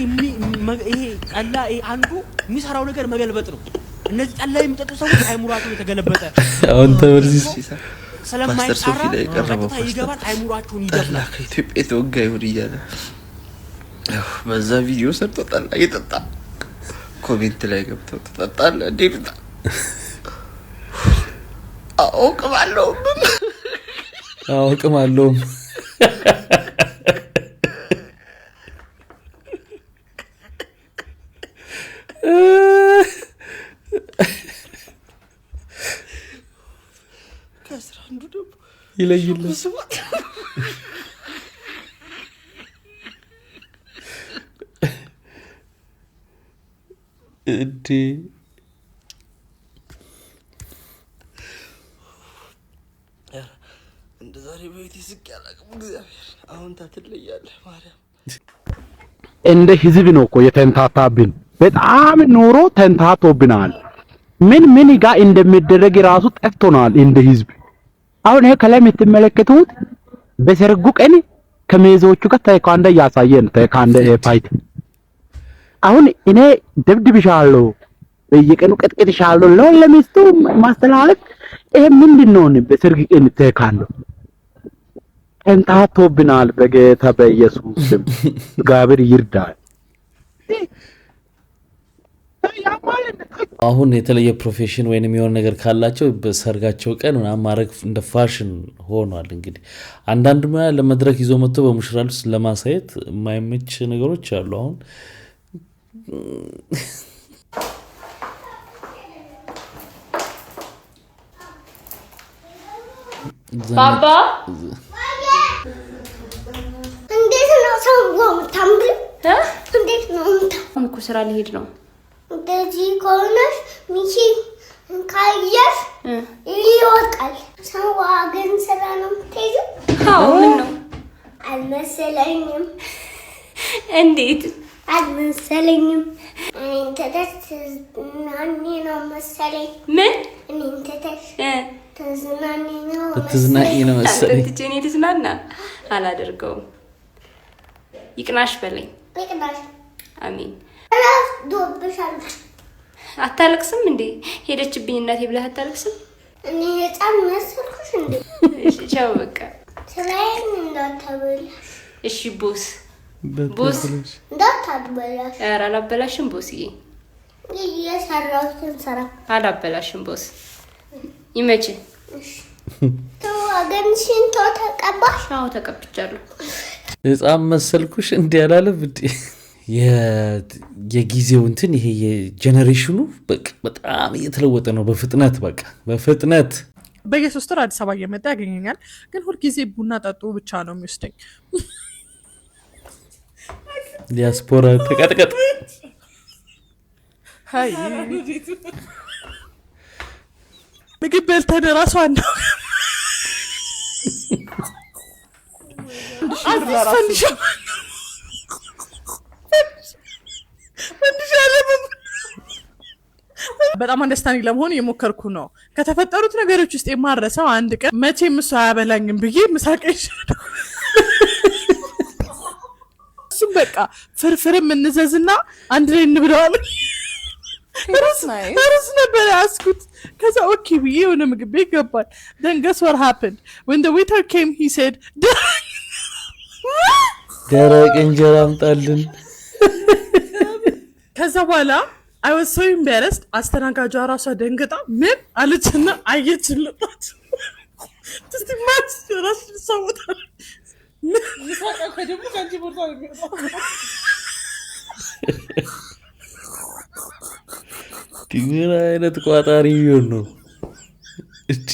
ይሄ ጠላ አንዱ የሚሰራው ነገር መገልበጥ ነው። እነዚህ ጠላ የሚጠጡ ሰዎች አይሙራቸው የተገለበጠ አሁን ተበርሲ ስለማይጣራ ቀጥታ ይገባል። አይሙራቸውን ይደፍናል። ከኢትዮጵያ ተወጋ ይሁን እያለ በዛ ቪዲዮ ሰርቶ ጠላ እየጠጣ ኮሜንት ላይ ገብተው ትጠጣለህ እንዴ ብታ አውቅማለሁ ይለይልህ እዲ እንደ ዛሬ በቤት ይስቅ ያላቀም እግዚአብሔር አሁን ታትለያለህ ማርያም። እንደ ህዝብ ነው እኮ የተንታታብን። በጣም ኑሮ ተንታቶብናል። ምን ጋር እንደሚደረግ ራሱ ጠፍቶናል እንደ ህዝብ። አሁን ይሄ ከላይ የምትመለከቱት በሰርጉ ቀን ከሜዞቹ ጋር ታይኳንዳ ያሳየን ታይኳንዳ ፋይት። አሁን እኔ ደብድብሻለሁ በየቀኑ ቀጥቅጥሻለሁ ለሚስቱ ማስተላለፍ ይሄ ምንድነው? በሰርግ ቀን ታይኳንዳ ተንታቶብናል። በጌታ በኢየሱስ ስም እግዚአብሔር ይርዳል። አሁን የተለየ ፕሮፌሽን ወይንም የሆነ ነገር ካላቸው በሰርጋቸው ቀን ምናምን ማድረግ እንደ ፋሽን ሆኗል። እንግዲህ አንዳንድ ሙያ ለመድረክ ይዞ መጥቶ በሙሽራ ልብስ ለማሳየት የማይመች ነገሮች አሉ። አሁን ባባ እንዴት ነው ሰው ታምብል? እንዴት ነው እኮ ስራ ሊሄድ ነው። እንደዚህ ከሆነሽ ሚቺ ካየሽ ይወጣል። ሰው ግን ስራ ነው የምትሄጂው? አዎ። ምን ነው? አልመሰለኝም። እንዴት አልመሰለኝም? እኔን ትተሽ ትዝናኒ ነው መሰለኝ። ምን? እኔን ትተሽ ትዝናኒ ነው መሰለኝ። አንተ እኔ ልዝናና አላደርገውም። ይቅናሽ በለኝ። ይቅናሽ። አሜን። ራስ ዶብሻል። አታለቅስም እንዴ? ሄደችብኝ እናቴ ብለህ አታለቅስም? እኔ ህፃን መሰልኩሽ እንዴ? ቻው በቃ። ስራዬን እንዳታበላሽ እሺ ቦስ። ቦስ እንዳታበላሽ። ኧረ አላበላሽም ቦስዬ። የሰራሁትን ስራ አላበላሽም ቦስ። ይመችህ። ተዋገንሽን ተቀባሽ? አዎ ተቀብቻለሁ። ህፃን መሰልኩሽ እንዴ አላለም እንዴ? የጊዜው እንትን ይሄ የጄኔሬሽኑ በጣም እየተለወጠ ነው በፍጥነት በፍጥነት በየሶስት ወር አዲስ አበባ እየመጣ ያገኘኛል። ግን ሁልጊዜ ቡና ጠጡ ብቻ ነው የሚወስደኝ። ዲያስፖራ ተቀጥቀጥ። ሃይ ምግብ በልተን እራሱ አንዱ በጣም አንደስታንዲንግ ለመሆን እየሞከርኩ ነው። ከተፈጠሩት ነገሮች ውስጥ የማረሰው አንድ ቀን መቼም እሱ አያበላኝም ብዬ ምሳቄ ይሻለሁ። እሱም በቃ ፍርፍርም እንዘዝና አንድ ላይ እንብለዋለን። ሩዝ ነበር ያስኩት። ከዛ ኦኬ ብዬ የሆነ ምግብ ቤት ገባል። then guess what happened when the waiter came he said ደረቅ እንጀራ አምጣልን። ከዛ በኋላ I was so embarrassed. አስተናጋጇ ራሷ ደንግጣ ምን አለችና አየችልጣት። እስቲ ማስ ራስ ሰውታ ምሳቃ ከደሙ ካንቺ ቦታ ነው። ምን አይነት ቋጣሪ ቢሆን ነው እቺ?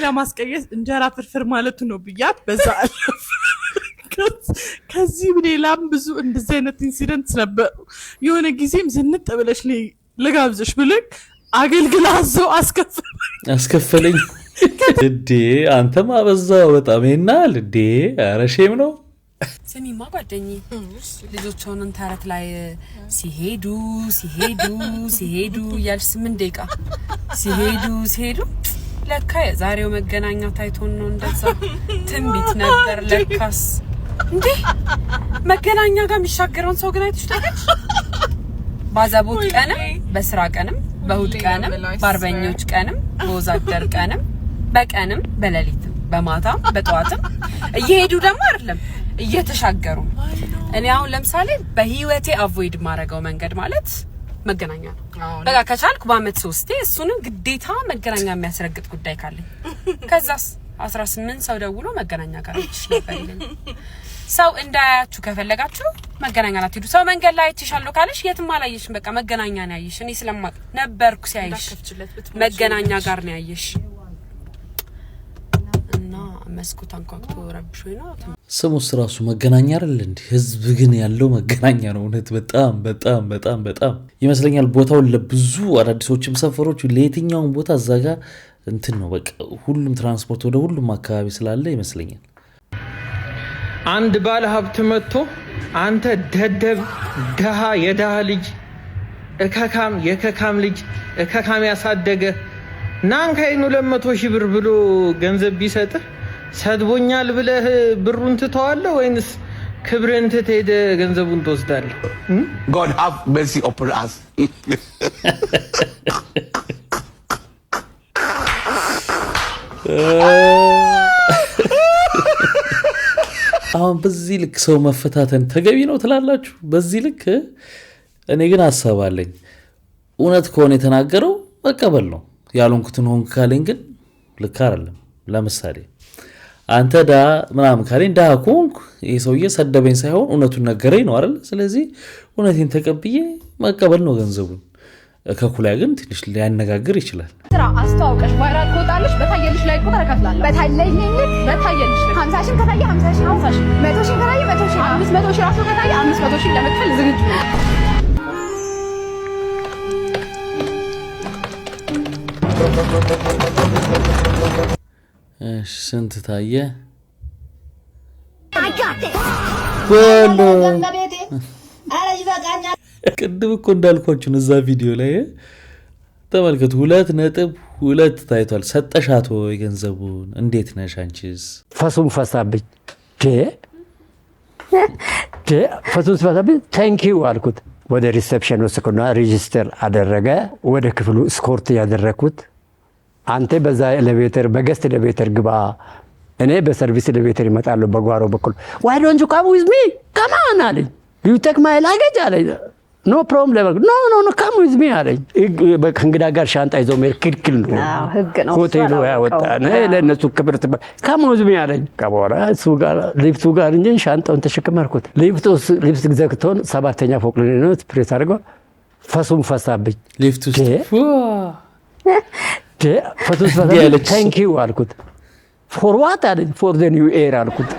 ለማስቀየስ እንጀራ ፍርፍር ማለት ነው ብያት በዛ ከዚህ ሌላም ብዙ እንደዚህ አይነት ኢንሲደንት ነበር። የሆነ ጊዜም ዝንጥ ብለሽ ልጋብዝሽ ብለኝ አገልግላዘው አስከፈለኝ። እንዴ አንተማ አበዛው በጣም ይናል እንዴ። ኧረ ሼም ነው። ስሚማ ጓደኛዬ ልጆቹን ተረት ላይ ሲሄዱ እያልሽ 8 ደቂቃ ሲሄዱ ለካ የዛሬው መገናኛ ታይቶን ነው እንደዛ ትንቢት ነበር ለካስ። እንዴ መገናኛ ጋር የሚሻገረውን ሰው ግን አይተሽ ታውቂያለሽ? ባዛቦት ቀንም በስራ ቀንም በእሑድ ቀንም በአርበኞች ቀንም በወዛደር ቀንም በቀንም በሌሊትም በማታም በጠዋትም እየሄዱ ደግሞ አይደለም እየተሻገሩ። እኔ አሁን ለምሳሌ በህይወቴ አቮይድ ማረጋው መንገድ ማለት መገናኛ ነው። በቃ ከቻልኩ በአመት 3 እሱንም ግዴታ መገናኛ የሚያስረግጥ ጉዳይ ካለኝ ከዛስ 18 ሰው ደውሎ መገናኛ ጋር ነበር ይለኝ። ሰው እንዳያችሁ ከፈለጋችሁ መገናኛ ናት ሄዱ። ሰው መንገድ ላይ አይተሻለሁ ካለሽ የትም አላየሽም፣ በቃ መገናኛ ነው ያየሽ። እኔ ስለማቅ ነበርኩ ሲያይሽ መገናኛ ጋር ነው ያየሽ እና መስኮት አንኳኩቶ ረብሾኝ ነው። ስሙስ ራሱ መገናኛ አይደል እንዴ? ህዝብ ግን ያለው መገናኛ ነው። እውነት በጣም ይመስለኛል። ቦታው ለብዙ አዳዲሶችም ሰፈሮች ለየትኛውም ቦታ እዛ ጋር እንትን ነው። በቃ ሁሉም ትራንስፖርት ወደ ሁሉም አካባቢ ስላለ ይመስለኛል። አንድ ባለ ሀብት መጥቶ አንተ ደደብ ደሃ የደሃ ልጅ እከካም የከካም ልጅ እከካም ያሳደገ ናንካይኑ 200,000 ብር ብሎ ገንዘብ ቢሰጥህ ሰድቦኛል ብለህ ብሩን ትተዋለህ ወይንስ ክብርን ትተህ ገንዘቡን ትወስዳለህ? God have mercy upon us. አሁን በዚህ ልክ ሰው መፈታተን ተገቢ ነው ትላላችሁ? በዚህ ልክ እኔ ግን አሳባለኝ። እውነት ከሆነ የተናገረው መቀበል ነው። ያልሆንኩትን ሆንክ ካለኝ ግን ልክ አይደለም። ለምሳሌ አንተ ዳ ምናምን ካለኝ ዳ ኮንኩ ይሄ ሰውዬ ሰደበኝ ሳይሆን እውነቱን ነገረኝ ነው አይደል? ስለዚህ እውነቴን ተቀብዬ መቀበል ነው ገንዘቡን። ከኩላይ ግን ትንሽ ሊያነጋግር ይችላል። ስራ አስተዋውቀሽ ቫይራል ከወጣለሽ በታየልሽ ላይ ቁጥር ከፍላለሁ። በታየልሽ 50 ከታየ 50 100 ከታየ 100 500 ራሱ ከታየ 500 ለመክፈል ዝግጁ ነኝ። እሺ ስንት ታየ? ወሎ ቅድም እኮ እንዳልኳችሁ እዛ ቪዲዮ ላይ ተመልከቱ 2.2 ታይቷል። ሰጠሻት ወይ ገንዘቡን? እንዴት ነሽ አንቺስ? ፈሱም ፈሳብኝ ፈሱም ፈሳብኝ ታንኪዩ አልኩት። ወደ ሪሴፕሽን ወሰድኩና ሬጂስተር አደረገ። ወደ ክፍሉ ስኮርት ያደረኩት አንተ በዛ ኤሌቬተር በገስት ኤሌቬተር ግባ፣ እኔ በሰርቪስ ኤሌቬተር ይመጣለሁ በጓሮ በኩል። ዋይ ዶንት ዩ ካም ዊዝ ሚ ካም ኦን አለኝ። ዩ ቴክ ማይ ላጌጅ አለኝ። ኖ ፕሮብለም ኖ ካም ዊዝ ሚ አለኝ። ከእንግዳ ጋር ሻንጣ ይዞ መሄድ ክልክል ነው፣ ህግ ነው። ሆቴሉ ያወጣ ለእነሱ ክብር ካም ዊዝ ሚ አለኝ። ከበኋላ እሱ ጋር ሊፍቱ ጋር እንጂ ሻንጣውን ተሸክመርኩት። ሊፍት ዘግቶን 7ኛ ፎቅ ላይ ነው። ፕሬስ አድርገው ፈሱም ፈሳብኝ ሊፍት ውስጥ ፈሱም ፈሳብኝ ታንኪዩ አልኩት። ፎር ዋት አለኝ። ፎር ዘ ኒው ኤር አልኩት።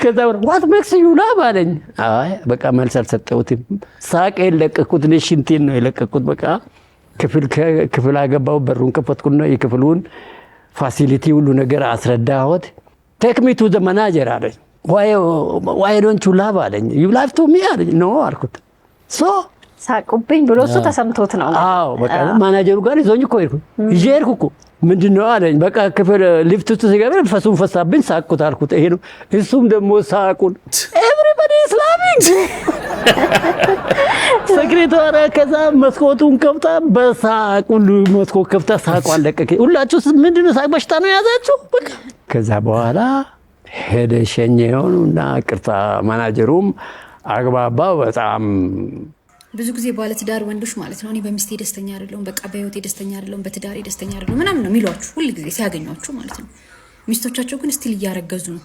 ከዛ ዋት ሜክስ ዩ ላቭ አለኝ። አይ በቃ መልስ አልሰጠሁትም። ሳቄን ለቀኩት። ለሽንቴን ነው የለቀኩት። በቃ ክፍል አገባው። በሩን ከፈትኩና የክፍሉን ፋሲሊቲ ሁሉ ነገር አስረዳሁት። ቴክ ሚ ቱ ዘ ማናጀር አለኝ። ዋይ ዶንት ዩ ላቭ አለኝ። ዩ ላቭ ቱ ሚ አለኝ። ኖ አልኩት። ሶ ሳቁብኝ ብሎ እሱ ተሰምቶት ነው። አዎ በቃ ማናጀሩ ጋር ይዞኝ እኮ ሄድኩ። ይዤ ሄድኩ እኮ ምንድነው አለኝ። በቃ ክፍል ሊፍት ውስጥ ሲገባ ፈሱን ፈሳብኝ ሳቅኩት አልኩት። ይሄ ነው። እሱም ደግሞ ሳቁን ኤቭሪባዲ ኢዝ ላቪንግ ሴክሬታሪ ከዛ መስኮቱን ከፍታ በሳቅ ሁሉ መስኮት ከፍታ ሳቁ አለቀቀ። ሁላችሁ ምንድነው ሳቅ በሽታ ነው የያዛችሁ? በቃ ከዛ በኋላ ሄደ ሸኘውና ቅርታ ማናጀሩም አግባባው። በጣም ብዙ ጊዜ ባለትዳር ወንዶች ማለት ነው እኔ በሚስቴ ደስተኛ አይደለሁም፣ በቃ በህይወቴ ደስተኛ አይደለሁም፣ በትዳሬ ደስተኛ አይደለሁም ምናምን ነው የሚሏችሁ ሁሉ ጊዜ ሲያገኟችሁ ማለት ነው። ሚስቶቻቸው ግን ስቲል እያረገዙ ነው።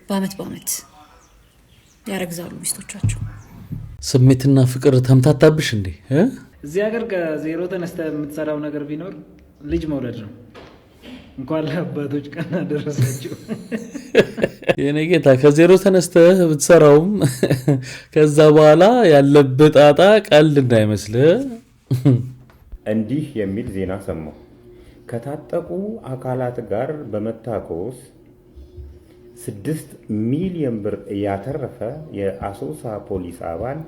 በአመት ያረግዛሉ ሚስቶቻቸው። ስሜትና ፍቅር ተምታታብሽ እንዴ? እዚህ ሀገር ከዜሮ ተነስተህ የምትሰራው ነገር ቢኖር ልጅ መውለድ ነው። እንኳን ለአባቶች ቀን አደረሳችሁ። የኔ ጌታ ከዜሮ ተነስተህ ብትሰራውም ከዛ በኋላ ያለብህ ጣጣ ቀልድ እንዳይመስልህ። እንዲህ የሚል ዜና ሰማሁ። ከታጠቁ አካላት ጋር በመታኮስ 6 ሚሊዮን ብር ያተረፈ የአሶሳ ፖሊስ አባል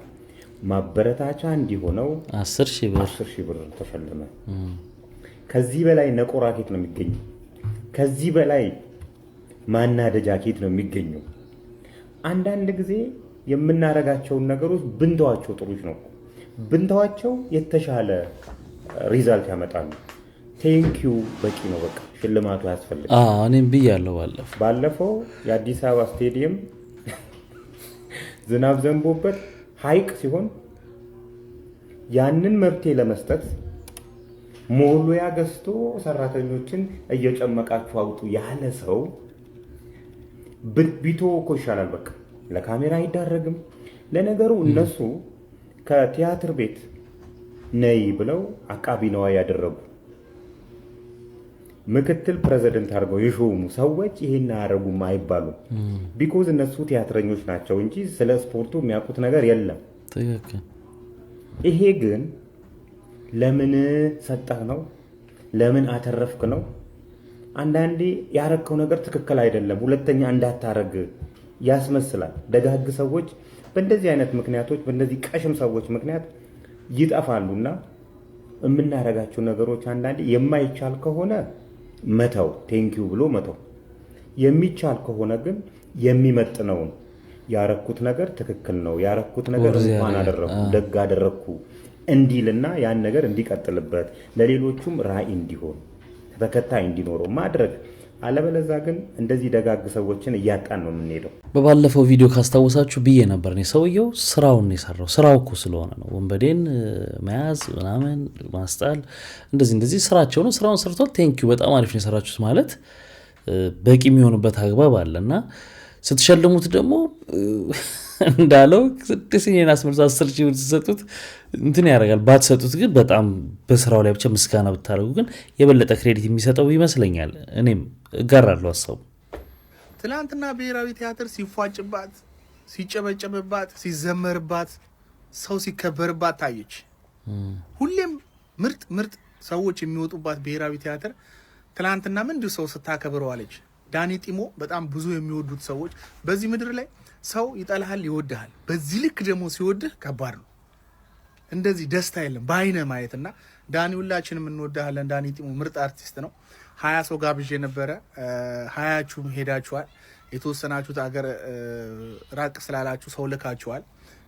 ማበረታቻ እንዲሆነው 10,000 ብር ተሸለመ። ከዚህ በላይ ነቆራ ኬት ነው የሚገኘው? ከዚህ በላይ ማናደጃ ኬት ነው የሚገኘው? አንዳንድ ጊዜ የምናረጋቸውን ነገሮች ብንተዋቸው ጥሩች ነው። ብንተዋቸው የተሻለ ሪዛልት ያመጣሉ። ቴንኪዩ በቂ ነው። በቃ ሽልማቱ ያስፈልጋል። እኔም ብያለሁ ባለፈው የአዲስ አበባ ስቴዲየም ዝናብ ዘንቦበት ሐይቅ ሲሆን ያንን መብቴ ለመስጠት ሞሉያ ገዝቶ ሰራተኞችን እየጨመቃችሁ አውጡ ያለ ሰው ቢቶ እኮ ይሻላል። በቃ ለካሜራ አይዳረግም። ለነገሩ እነሱ ከቲያትር ቤት ነይ ብለው አቃቢ ነዋይ ያደረጉ ምክትል ፕሬዝዳንት አድርገው የሾሙ ሰዎች ይሄን አያደርጉም አይባሉም። ቢኮዝ እነሱ ቲያትረኞች ናቸው እንጂ ስለ ስፖርቱ የሚያውቁት ነገር የለም። ይሄ ግን ለምን ሰጠህ ነው? ለምን አተረፍክ ነው? አንዳንዴ ያረከው ነገር ትክክል አይደለም፣ ሁለተኛ እንዳታረግ ያስመስላል። ደጋግ ሰዎች በእንደዚህ አይነት ምክንያቶች በእንደዚህ ቀሽም ሰዎች ምክንያት ይጠፋሉና የምናረጋቸው ነገሮች አንዳንዴ የማይቻል ከሆነ መተው፣ ቴንኪዩ ብሎ መተው፣ የሚቻል ከሆነ ግን የሚመጥነውን ያረኩት ነገር ትክክል ነው፣ ያረኩት ነገር እንኳን አደረኩ ደግ አደረኩ እንዲልና ያን ነገር እንዲቀጥልበት ለሌሎቹም ራዕይ እንዲሆን ተከታይ እንዲኖረው ማድረግ። አለበለዛ ግን እንደዚህ ደጋግ ሰዎችን እያጣን ነው የምንሄደው። በባለፈው ቪዲዮ ካስታወሳችሁ ብዬ ነበር እኔ ሰውየው ስራውን የሰራው ስራው እኮ ስለሆነ ነው። ወንበዴን መያዝ ምናምን ማስጣል እንደዚህ ስራቸው ነው። ስራውን ሰርቷል። ቴንኪዩ በጣም አሪፍ ነው የሰራችሁት ማለት በቂ የሚሆንበት አግባብ አለና ስትሸልሙት ደግሞ እንዳለው 6ኛን አስመርቶ 10,000 ብር ሲሰጡት እንትን ያደርጋል። ባትሰጡት ግን በጣም በስራው ላይ ብቻ ምስጋና ብታደርጉ ግን የበለጠ ክሬዲት የሚሰጠው ይመስለኛል። እኔም እጋራለሁ ሀሳቡ። ትናንትና ብሔራዊ ቲያትር ሲፏጭባት፣ ሲጨበጨብባት፣ ሲዘመርባት ሰው ሲከበርባት ታየች። ሁሌም ምርጥ ምርጥ ሰዎች የሚወጡባት ብሔራዊ ቲያትር ትላንትና ምንድነው ሰው ስታከብረው አለች። ዳኒ ጢሞ በጣም ብዙ የሚወዱት ሰዎች በዚህ ምድር ላይ ሰው ይጠላሃል ይወድሃል። በዚህ ልክ ደግሞ ሲወድህ ከባድ ነው። እንደዚህ ደስታ የለም በአይነ ማየትና ዳኒ ሁላችንም እንወዳለን። ዳኒ ጢሞ ምርጥ አርቲስት ነው። 20 ሰው ጋብዤ ነበረ። 20ችሁም ሄዳችኋል። የተወሰናችሁት አገር ራቅ ስላላችሁ ሰው ልካችኋል።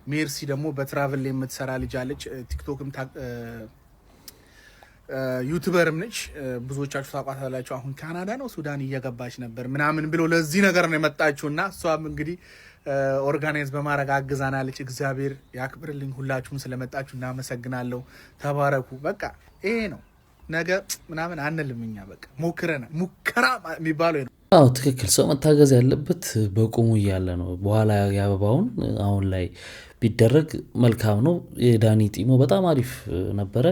ሜርሲ ደግሞ በትራቨል ላይ የምትሰራ ልጅ አለች። ቲክቶክም ዩቲዩበርም ነች። ብዙዎቻችሁ ታውቃታላችሁ። አሁን ካናዳ ነው ሱዳን እየገባች ነበር ምናምን ብሎ ለዚህ ነገር ነው የመጣችውና እሷም እንግዲህ ኦርጋናይዝ በማድረግ አግዛናለች። እግዚአብሔር ያክብርልኝ። ሁላችሁም ስለመጣችሁ እናመሰግናለሁ። ተባረኩ። በቃ ይሄ ነው ነገ ምናምን አንልም እኛ በቃ ሞክረና ሙከራ የሚባለው ነው። አዎ ትክክል። ሰው መታገዝ ያለበት በቁሙ እያለ ነው። በኋላ ያበባውን አሁን ላይ ቢደረግ መልካም ነው። የዳኒ ጢሞ በጣም አሪፍ ነበረ።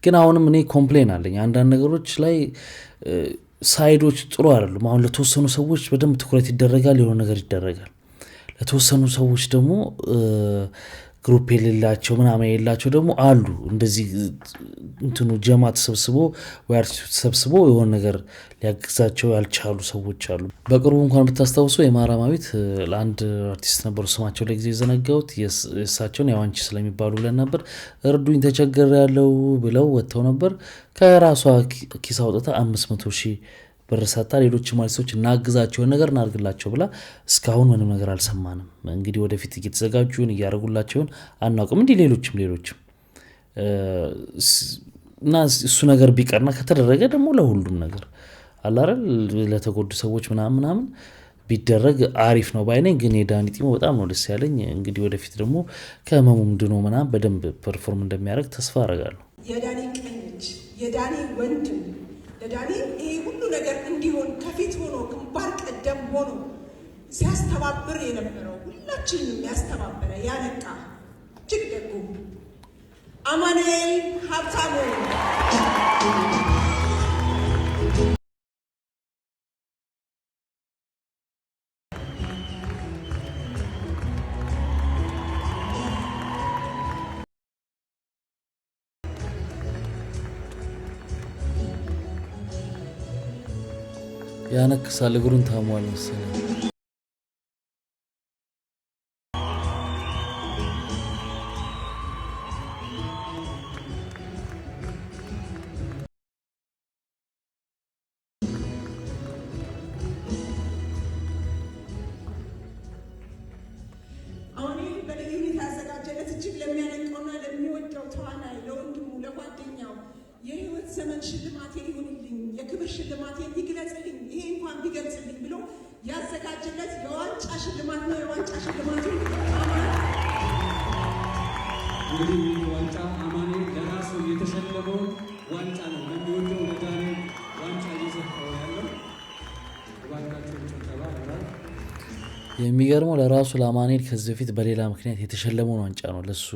ግን አሁንም እኔ ኮምፕሌን አለኝ አንዳንድ ነገሮች ላይ ሳይዶች ጥሩ አይደሉም። አሁን ለተወሰኑ ሰዎች በደንብ ትኩረት ይደረጋል፣ የሆነ ነገር ይደረጋል። ለተወሰኑ ሰዎች ደግሞ ግሩፕ የሌላቸው ምናምን የሌላቸው ደግሞ አሉ። እንደዚህ እንትኑ ጀማ ተሰብስቦ ወይ አርቲስቱ ተሰብስቦ የሆነ ነገር ሊያግዛቸው ያልቻሉ ሰዎች አሉ። በቅርቡ እንኳን ብታስታውሱ የማራማዊት ለአንድ አርቲስት ነበሩ ስማቸው ላይ ጊዜ የዘነጋሁት የእሳቸውን ያው አንቺ ስለሚባሉ ብለን ነበር። እርዱኝ ተቸገር ያለው ብለው ወጥተው ነበር። ከራሷ ኪስ አውጥታ 500,000 ብር ሰጥታ ሌሎች ማርቲስቶች እናግዛቸው ነገር እናርግላቸው ብላ እስካሁን ምንም ነገር አልሰማንም። እንግዲህ ወደፊት እየተዘጋጁን እያደረጉላቸውን አናውቅም። እንዲህ ሌሎችም እና እሱ ነገር ቢቀርና ከተደረገ ደግሞ ለሁሉም ነገር አላረል ለተጎዱ ሰዎች ምናምን ቢደረግ አሪፍ ነው ባይነኝ። ግን የዳኒ ጢሞ በጣም ነው ደስ ያለኝ። እንግዲህ ወደፊት ደግሞ ከህመሙም ድኖ ምናምን በደንብ ፐርፎርም እንደሚያደርግ ተስፋ አደርጋለሁ። የዳኒ ቀኝ የዳኒ ወንድም ለዳኒ ይሄ ሁሉ ነገር እንዲሆን ከፊት ሆኖ ግንባር ቀደም ሆኖ ሲያስተባብር የነበረው ሁላችንም ያስተባበረ ያነቃ እጅግ ደጉ አማኑኤል ሀብታሙ ያነክሳል እግሩን ታሟል መሰለኝ። አሁን በልዩ ሁኔታ ያዘጋጀለት እጅግ ለሚያደንቀውና ለሚወደው ተዋናይ ለወንድሙ ለጓደኛው የህይወት ዘመን ሽልማቴ ይሁንልኝ፣ የክብር ሽልማቴ ይግለጽልኝ፣ ይሄ እንኳን ቢገልጽልኝ ብሎ ያዘጋጀለት የዋንጫ ሽልማት ነው። የዋንጫ ሽልማቱ እንግዲህ ዋንጫ አማኑኤል ለራሱ የተሸለመው ዋንጫ ነው። ለሚወደው ለዳኒ ዋንጫ እየሰጠው ያለው ዋንጫቸው ጭብጨባ ነው። የሚገርመው ለራሱ ለአማኑኤል ከዚህ በፊት በሌላ ምክንያት የተሸለመውን ዋንጫ ነው ለሱ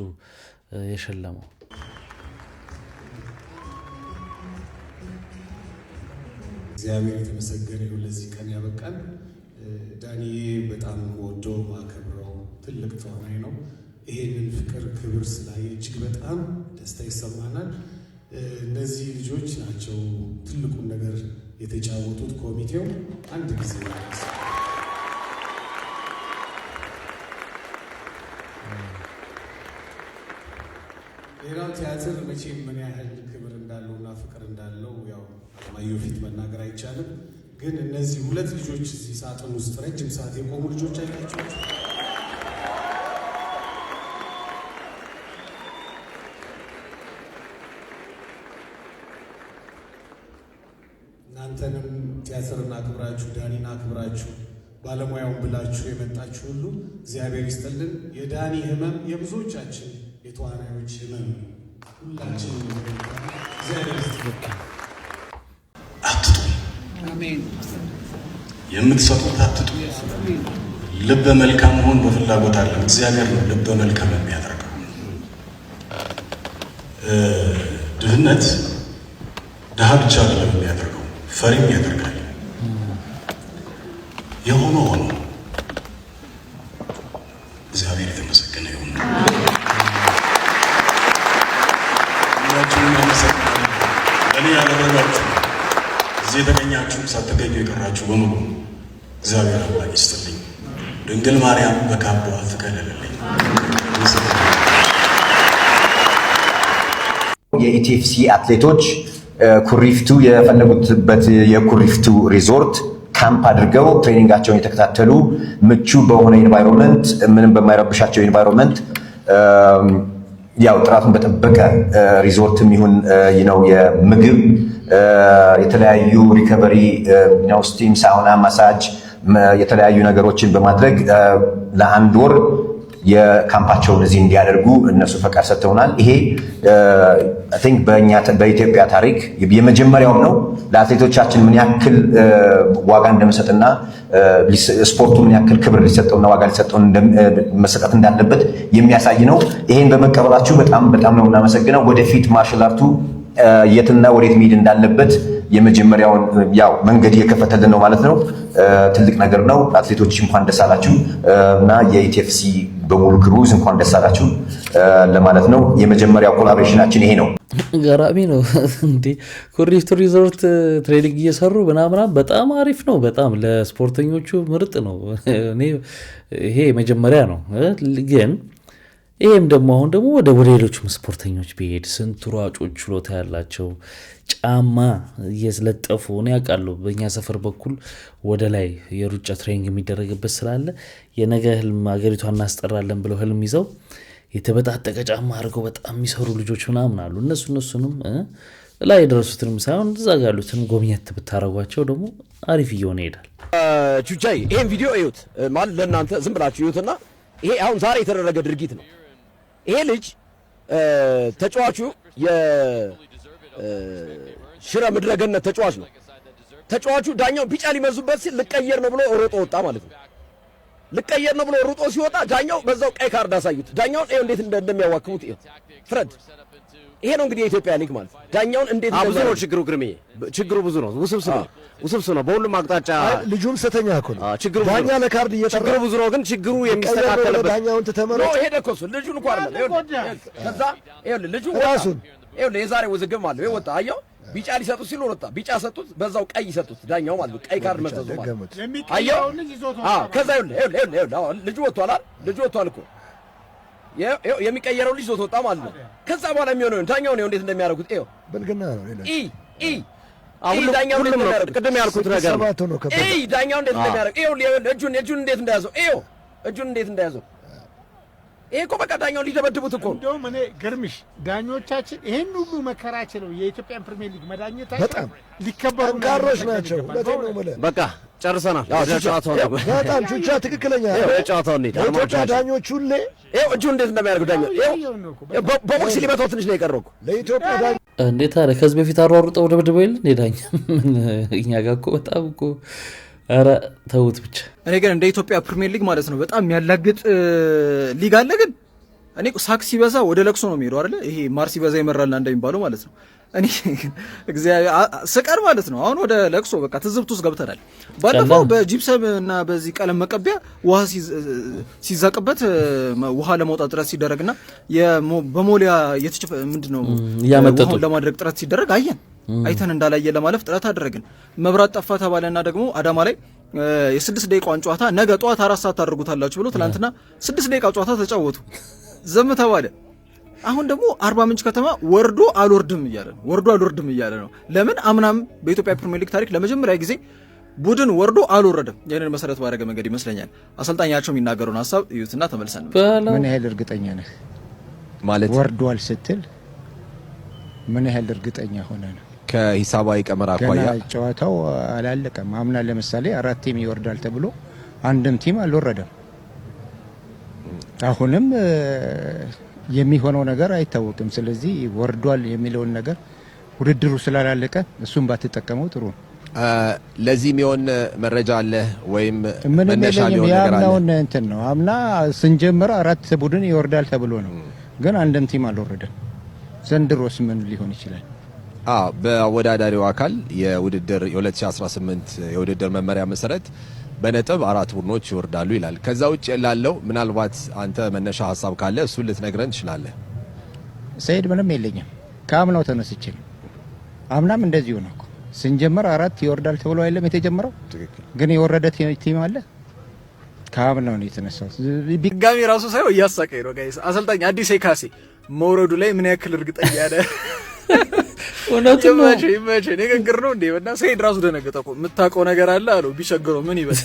የሸለመው። እግዚአብሔር የተመሰገነ ይሁን ለዚህ ቀን ያበቃል። ዳኒ በጣም ወደው ማከብረው ትልቅ ተዋናይ ነው። ይሄንን ፍቅር ክብር ስላየ እጅግ በጣም ደስታ ይሰማናል። እነዚህ ልጆች ናቸው ትልቁን ነገር የተጫወቱት። ኮሚቴው አንድ ጊዜ ሌላው ቲያትር መቼም ምን ያህል ክብር እንዳለውና ፍቅር እንዳለው ያው አለማየሁ ፊት መናገር አይቻልም። ግን እነዚህ ሁለት ልጆች እዚህ ሳጥን ውስጥ ረጅም ሰዓት የቆሙ ልጆች አይታችሁ እናንተንም ቲያትርና ክብራችሁ ዳኒና ክብራችሁ ባለሙያውን ብላችሁ የመጣችሁ ሁሉ እግዚአብሔር ይስጥልን። የዳኒ ህመም የብዙዎቻችን የተዋናዮች ህመም ሁላችን እግዚአብሔር ይስጥልን። አትጡ፣ የምትሰጡት አትጡ። ልበ መልካም መሆን በፍላጎት አለ። እግዚአብሔር ነው ልበ መልካም የሚያደርገው። ድህነት ድሃ ብቻ አይደለም የሚያደርገው፣ ፈሪም ያደርጋል። የሆነ ሆኖ እግዚአብሔር የተመሰገነ ይሁን። ያደረጋችሁ እዚህ የተገኛችሁ ሳትገኙ የቀራችሁ በሙሉ እግዚአብሔር አምላክ ይስጥልኝ። ድንግል ማርያም በካባዋ ትከለለልኝ። የኢቲኤፍሲ አትሌቶች ኩሪፍቱ የፈለጉበት የኩሪፍቱ ሪዞርት ካምፕ አድርገው ትሬኒንጋቸውን የተከታተሉ ምቹ በሆነ ኤንቫይሮንመንት ምንም በማይረብሻቸው ኤንቫይሮንመንት ያው ጥራቱን በጠበቀ ሪዞርትም ይሁን ነው የምግብ የተለያዩ ሪከቨሪ ነው ስቲም ሳውና ማሳጅ የተለያዩ ነገሮችን በማድረግ ለአንድ ወር የካምፓቸውን እዚህ እንዲያደርጉ እነሱ ፈቃድ ሰጥተውናል። ይሄ አይ ቲንክ በኢትዮጵያ ታሪክ የመጀመሪያው ነው። ለአትሌቶቻችን ምን ያክል ዋጋ እንደምሰጥና ስፖርቱ ምን ያክል ክብር ሊሰጠውና ዋጋ ሊሰጠው መሰጠት እንዳለበት የሚያሳይ ነው። ይሄን በመቀበላችሁ በጣም ነው እናመሰግነው። ወደፊት ማርሻል አርቱ የትና ወዴት መሄድ እንዳለበት የመጀመሪያውን ያው መንገድ እየከፈተልን ነው ማለት ነው። ትልቅ ነገር ነው። አትሌቶች እንኳን ደስ አላችሁ እና የኢቲኤፍሲ በሙሉ ክሩዝ እንኳን ደስ አላችሁ ለማለት ነው። የመጀመሪያው ኮላቦሬሽናችን ይሄ ነው። ገራሚ ነው እንዴ! ኩሪፍቱ ሪዞርት ትሬኒንግ እየሰሩ ምናምን በጣም አሪፍ ነው። በጣም ለስፖርተኞቹ ምርጥ ነው። እኔ ይሄ መጀመሪያ ነው ግን ይሄም ደግሞ አሁን ደግሞ ወደ ሌሎችም ስፖርተኞች ቢሄድ ስንት ሯጮች ችሎታ ያላቸው ጫማ እየለጠፉ ነው ያውቃሉ። በእኛ ሰፈር በኩል ወደ ላይ የሩጫ ትሬኒንግ የሚደረግበት ስላለ የነገ ህልም ሀገሪቷን እናስጠራለን ብለው ህልም ይዘው የተበጣጠቀ ጫማ አድርገው በጣም የሚሰሩ ልጆች ምናምን አሉ። እነሱንም ላይ የደረሱትንም ሳይሆን እዛ ጋር ያሉትን ጎብኘት ብታረጓቸው ደግሞ አሪፍ እየሆነ ይሄዳል። ቹቻይ ይሄን ቪዲዮ እዩት ማለት ለእናንተ ዝም ብላችሁ እዩትና ይሄ አሁን ዛሬ የተደረገ ድርጊት ነው። ይሄ ልጅ ተጫዋቹ የሽረ ምድረገነት ተጫዋች ነው። ተጫዋቹ ዳኛው ቢጫ ሊመዙበት ሲል ልቀየር ነው ብሎ ሮጦ ወጣ ማለት ነው። ልቀየር ነው ብሎ ሮጦ ሲወጣ ዳኛው በዛው ቀይ ካርድ አሳዩት። ዳኛውን ይሄው እንዴት እንደሚያዋክቡት ይሄው ፍረድ። ይሄ ነው እንግዲህ የኢትዮጵያ ሊግ ማለት ዳኛውን እንዴት ብዙ ነው ችግሩ። ግርሜ ችግሩ ብዙ ነው፣ ውስብስብ ነው በሁሉም አቅጣጫ። ልጁም ስተኛ እኮ ነው ችግሩ። ዳኛ ለካርድ እየጠራ ችግሩ ብዙ ነው፣ ግን ችግሩ የሚስተካከለበት ዳኛውን ተተመረ ነው። ሄደ እኮ እሱ ልጁን እንኳን አይደለም። ከዛ ይኸውልህ ልጁ ራሱን ይኸውልህ የዛሬ ውዝግብ ማለት ነው። ወጣ አየው ቢጫ ሊሰጡት ሲሉ ወጣ ቢጫ ሰጡት፣ በዛው ቀይ ሰጡት። ዳኛው ማለት ነው ቀይ ካርድ መዘዙ ማለት አየው። ከዛ ይኸውልህ ልጁ ወጥቷል አይደል? ልጁ ወጥቷል እኮ የሚቀየረው ልጅ ዞት ወጣ ማለት ነው። ከዛ በኋላ የሚሆነው ዳኛው ነው እንዴት እንደሚያደርጉት ይኸው ብልግና ነው። አሁን ዳኛው እንዴት እንደሚያደርጉት ቅድም ያልኩት ነገር ነው። ዳኛው እንዴት እንደሚያደርግ ይኸው እጁን እንዴት እንደያዘው ይኸው እጁን እንዴት እንደያዘው ይሄ እኮ በቃ ዳኛው ሊደበድቡት እኮ ነው። እንደውም እኔ ገርምሽ ዳኞቻችን ይሄን ሁሉ መከራ ችለው የኢትዮጵያን ፕሪሚየር ሊግ መዳኘታቸው በጣም ሊከበሩ ጋሮች ናቸው። በቃ ጨርሰናል። በጣም ቹቻ ትክክለኛ ጨዋታው ነው። ለኢትዮጵያ ዳኞች ሁሌ ይኸው እጁን እንዴት እንደሚያደርጉ ዳኛው ይኸው በቦክስ ሊመታው ትንሽ ነው የቀረው እኮ ለኢትዮጵያ ዳኛ እንዴት አለ ከዚህ በፊት አሯሩጠው ደብድበው የለ እንዴ ዳኛ? እኛ ጋር እኮ በጣም እኮ ኧረ ተውት ብቻ። እኔ ግን እንደ ኢትዮጵያ ፕሪሚየር ሊግ ማለት ነው በጣም የሚያላግጥ ሊግ አለ። ግን እኔ ሳክ ሲበዛ ወደ ለቅሶ ነው የሚሄደው አይደለ? ይሄ ማር ሲበዛ ይመራል እንደሚባለው ማለት ነው። እኔ እግዚአብሔር ስቀር ማለት ነው አሁን ወደ ለቅሶ በቃ ትዝብት ውስጥ ገብተናል። ባለፈው በጂፕሰም እና በዚህ ቀለም መቀቢያ ውሃ ሲዛቅበት ውሃ ለማውጣት ጥረት ሲደረግና በሞሊያ የተጨፈ ምንድነው ውሃውን ለማድረግ ጥረት ሲደረግ አይተን እንዳላየ ለማለፍ ጥረት አደረግን። መብራት ጠፋ ተባለና ደግሞ አዳማ ላይ የ6 ደቂቃዋን ጨዋታ ነገ ጠዋት 4 ሰዓት ታደርጉታላችሁ ብሎ ትናንትና 6 ደቂቃ ጨዋታ ተጫወቱ፣ ዘም ተባለ። አሁን ደግሞ አርባ ምንጭ ከተማ ወርዶ አልወርድም እያለ ነው። ለምን አምናም በኢትዮጵያ ፕሪሚየር ሊግ ታሪክ ለመጀመሪያ ጊዜ ቡድን ወርዶ አልወረደም። ያንን መሰረት ባደረገ መንገድ ይመስለኛል አሰልጣኛቸው የሚናገሩን ሀሳብ እዩትና ተመልሰን ምን ያህል እርግጠኛ ነህ ማለት ወርዷል ስትል ምን ያህል እርግጠኛ ሆነ ነው? ከሂሳባዊ ቀመር አኳያ ጨዋታው አላለቀም። አምና ለምሳሌ 4 ቲም ይወርዳል ተብሎ አንድም ቲም አልወረደም። አሁንም የሚሆነው ነገር አይታወቅም። ስለዚህ ወርዷል የሚለውን ነገር ውድድሩ ስላላለቀ እሱን ባትጠቀመው ጥሩ ነው። ለዚህ የሚሆን መረጃ አለ ወይም መነሻ የሚሆን ነገር አለ? ያምናውን እንትን ነው አምና ስንጀምር 4 ቡድን ይወርዳል ተብሎ ነው፣ ግን አንድም ቲም አልወረደም። ዘንድሮስ ምን ሊሆን ይችላል? በወዳዳሪው አካል የውድድር የ2018 የውድድር መመሪያ መሰረት በነጥብ 4 ቡድኖች ይወርዳሉ ይላል። ከዛ ውጭ ላለው ምናልባት አንተ መነሻ ሀሳብ ካለ እሱን ልትነግረን ትችላለህ። ሰይድ ምንም የለኝም ከአምናው ተነስቼ ነው አምናም እንደዚሁ ነው። ስንጀምር 4 ይወርዳል ተብሎ አይደለም የተጀመረው። ግን የወረደ ቲም አለ። ከአምናው ነው የተነሳው። ድጋሚ ራሱ ሳይሆን እያሳቀኝ ነው ጋይስ። አሰልጣኝ አዲስ ካሴ መውረዱ ላይ ምን ያክል እርግጠኛ ያለ እውነቱን ነው። ይመች ንግግር ነው እንዴ? እና ሰይድ ራሱ ደነገጠ እኮ። የምታውቀው ነገር አለ አለው። ቢቸግረው ምን ይበል።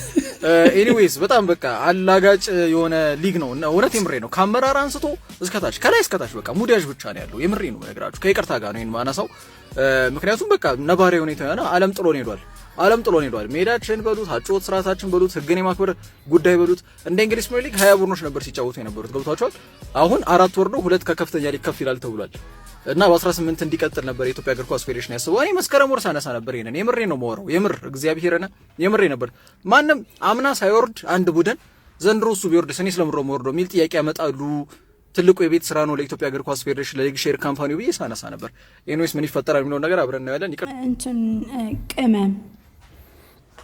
ኤኒዌይስ በጣም በቃ አላጋጭ የሆነ ሊግ ነው እና እውነት የምሬ ነው። ከአመራር አንስቶ እስከታች ከላይ እስከታች በቃ ሙዲያጅ ብቻ ነው ያለው። የምሬ ነው ነገራችሁ። ከይቅርታ ጋር ነው ይሄን ማነሳው። ምክንያቱም በቃ ነባሪ ሁኔታ ያለ ዓለም ጥሎን ሄዷል። ሜዳችን በሉት አጮት ስርዓታችን በሉት ህግን የማክበር ጉዳይ በሉት እንደ እንግሊዝ ፕሪሚየር ሊግ 20 ቡድኖች ነበር ሲጫወቱ የነበሩት ገብቷቸዋል። አሁን 4 ወርዶ 2 ከከፍተኛ ሊግ ከፍ ይላል ተብሏል እና በ18 እንዲቀጥል ነበር የኢትዮጵያ እግር ኳስ ፌዴሬሽን ያስበው። እኔ መስከረም ወር ሳነሳ ነበር ይሄንን የምሬ ነው የማወራው። የምር እግዚአብሔርና የምሬ ነበር። ማንም አምና ሳይወርድ አንድ ቡድን ዘንድሮ እሱ ቢወርድ እኔ ስለምሮ ወርዶ የሚል ጥያቄ ያመጣሉ። ትልቁ የቤት ስራ ነው ለኢትዮጵያ እግር ኳስ ፌዴሬሽን ለሊግ ሼር ካምፓኒው ብዬ ሳነሳ ነበር። ኤኒዌይስ ምን ይፈጠራል የሚለው ነገር አብረን እናያለን። እንትን ቅመም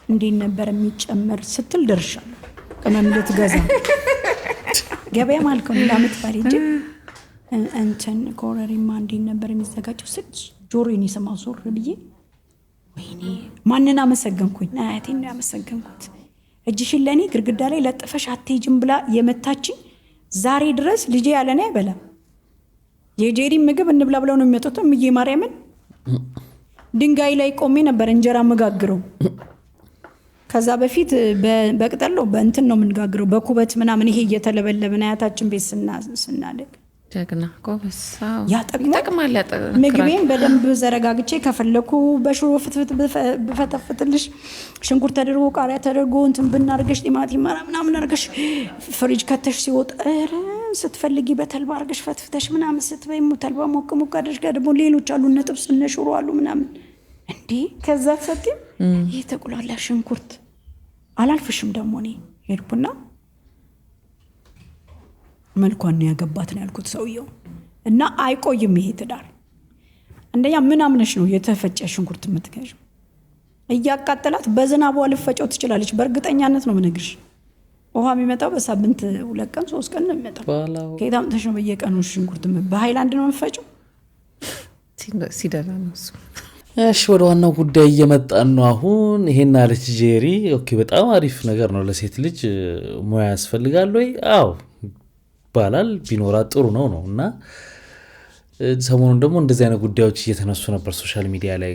እንዴት ነበር የሚጨመር ስትል ደርሻለሁ። ቅመም ልትገዛ ገበያ ማልከው እንዳመት ባሪጅ እንትን ኮረሪማ እንዴት ነበር የሚዘጋጀው ስል ጆሮዬን የሰማው ዞር ብዬ ወይኔ ማንን አመሰገንኩኝ? አያቴን ያመሰገንኩት። እጅሽን ለኔ ግድግዳ ላይ ለጥፈሽ አትሄጂም ብላ የመታችኝ ዛሬ ድረስ ልጄ ያለኔ አይበላም። የጄሪ ምግብ እንብላ ብለው ነው የሚመጡት። እምዬ ማርያምን ድንጋይ ላይ ቆሜ ነበር እንጀራ መጋግረው። ከዛ በፊት በቅጠል ነው በእንትን ነው የምንጋግረው በኩበት ምናምን ይሄ እየተለበለብን አያታችን ቤት ስናልቅ ጀግና ጎበዝ ይጠቅማል። ምግቤን በደንብ ዘረጋግቼ ከፈለኩ በሽሮ ፍትፍት ብፈተፍትልሽ ሽንኩርት ተደርጎ ቃሪያ ተደርጎ እንትን ብናርገሽ ቲማቲም ምናምን አርገሽ ፍሪጅ ከተሽ ሲወጣ ስትፈልጊ በተልባ አርገሽ ፈትፍተሽ ምናምን ስትበይሙ ተልባ ሞቅ ሞቅ አድርገሽ ደግሞ ሌሎች አሉ እነ ጥብስ እነ ሽሮ አሉ ምናምን እንዴ ከዛ ሰጥም ይሄ ተቁላላ ሽንኩርት አላልፍሽም። ደግሞ እኔ ሄድኩና መልኳን ነው ያገባት ነው ያልኩት ሰውየው እና አይቆይም ይሄ ትዳር። አንደኛ ምን አምነሽ ነው የተፈጨ ሽንኩርት የምትገዢው? እያቃጠላት በዝናቧ ልፈጨው ትችላለች። በእርግጠኛነት ነው የምነግርሽ። ውሃ የሚመጣው በሳምንት 2 ቀን 3 ቀን ነው የሚመጣው። ከየት አምጥተሽ ነው በየቀኑ ሽንኩርት በሃይላንድ ነው የምትፈጨው? ሲደራ ነው እሱ። እሺ ወደ ዋናው ጉዳይ እየመጣን ነው አሁን። ይሄን አለች ጄሪ። ኦኬ በጣም አሪፍ ነገር ነው። ለሴት ልጅ ሙያ ያስፈልጋል ወይ? አዎ ይባላል። ቢኖራት ጥሩ ነው እና ሰሞኑን ደግሞ እንደዚህ አይነት ጉዳዮች እየተነሱ ነበር ሶሻል ሚዲያ ላይ።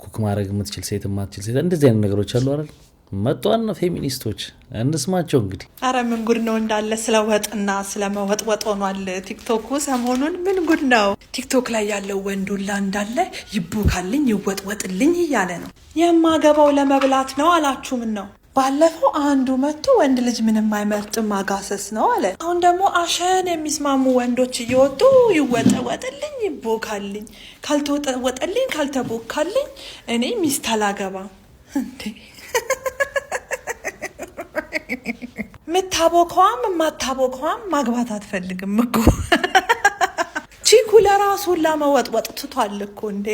ኩክ ማድረግ የምትችል ሴት የማትችል ሴት እንደዚህ አይነት ነገሮች አሉ አይደል? መጧን ፌሚኒስቶች እንስማቸው እንግዲህ። አረ ምን ጉድ ነው እንዳለ ስለ ወጥና ስለ መወጥወጥ ሆኗል ቲክቶኩ ሰሞኑን። ምን ጉድ ነው ቲክቶክ ላይ ያለው ወንዱላ እንዳለ ይቦካልኝ ይወጥወጥልኝ እያለ ነው። የማገባው ለመብላት ነው አላችሁ። ምን ነው ባለፈው አንዱ መጥቶ ወንድ ልጅ ምንም አይመርጥም ማጋሰስ ነው አለ። አሁን ደግሞ አሸን የሚስማሙ ወንዶች እየወጡ ይወጠወጥልኝ ይቦካልኝ፣ ካልተወጠወጠልኝ ካልተቦካልኝ እኔ ሚስት አላገባም እንዴ። ምታቦከዋም ማታቦከዋም ማግባት አትፈልግም እኮ ቺኩ ለራሱ ለመወጥወጥ ትቷል እኮ እንዴ።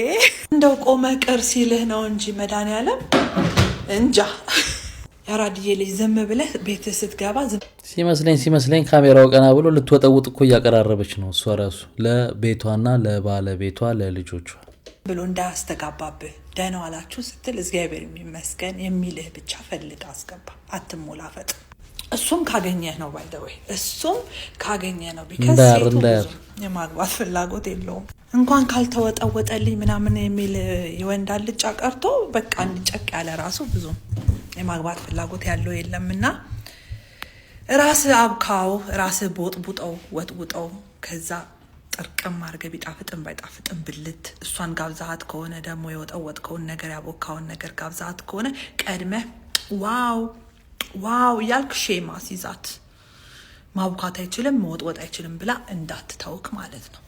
እንደው ቆመ ቅር ሲልህ ነው እንጂ መድኃኒዓለም እንጃ። ያራድዬ ልጅ ዝም ብለህ ቤት ስትገባ ሲመስለኝ ካሜራው ቀና ብሎ ልትወጠውጥ እኮ እያቀራረበች ነው እሷ ራሱ ለቤቷና ለባለቤቷ ለልጆቿ ብሎ እንዳያስተጋባብህ ደህና ዋላችሁ ስትል እግዚአብሔር የሚመስገን የሚልህ ብቻ ፈልግ አስገባ። አትሞላፈጥ። እሱም ካገኘህ ነው ባይደወይ እሱም ካገኘህ ነው። ቢከስ የማግባት ፍላጎት የለውም። እንኳን ካልተወጠወጠልኝ ምናምን የሚል የወንድ አልጫ ቀርቶ በቃ እንጨቅ ያለ ራሱ ብዙ የማግባት ፍላጎት ያለው የለምና ራስ አብካው ራስ ቦጥቡጠው ወጥውጠው ከዛ ጥርቅም አድርገህ ቢጣፍጥም ባይጣፍጥም ብልት እሷን ጋብዛሃት ከሆነ ደግሞ የወጠወጥከውን ነገር ያቦካውን ነገር ጋብዛሃት ከሆነ ቀድመህ ዋው ዋው እያልክ ሼማ ሲዛት ማቡካት አይችልም መወጥወጥ አይችልም ብላ እንዳትተውክ ማለት ነው።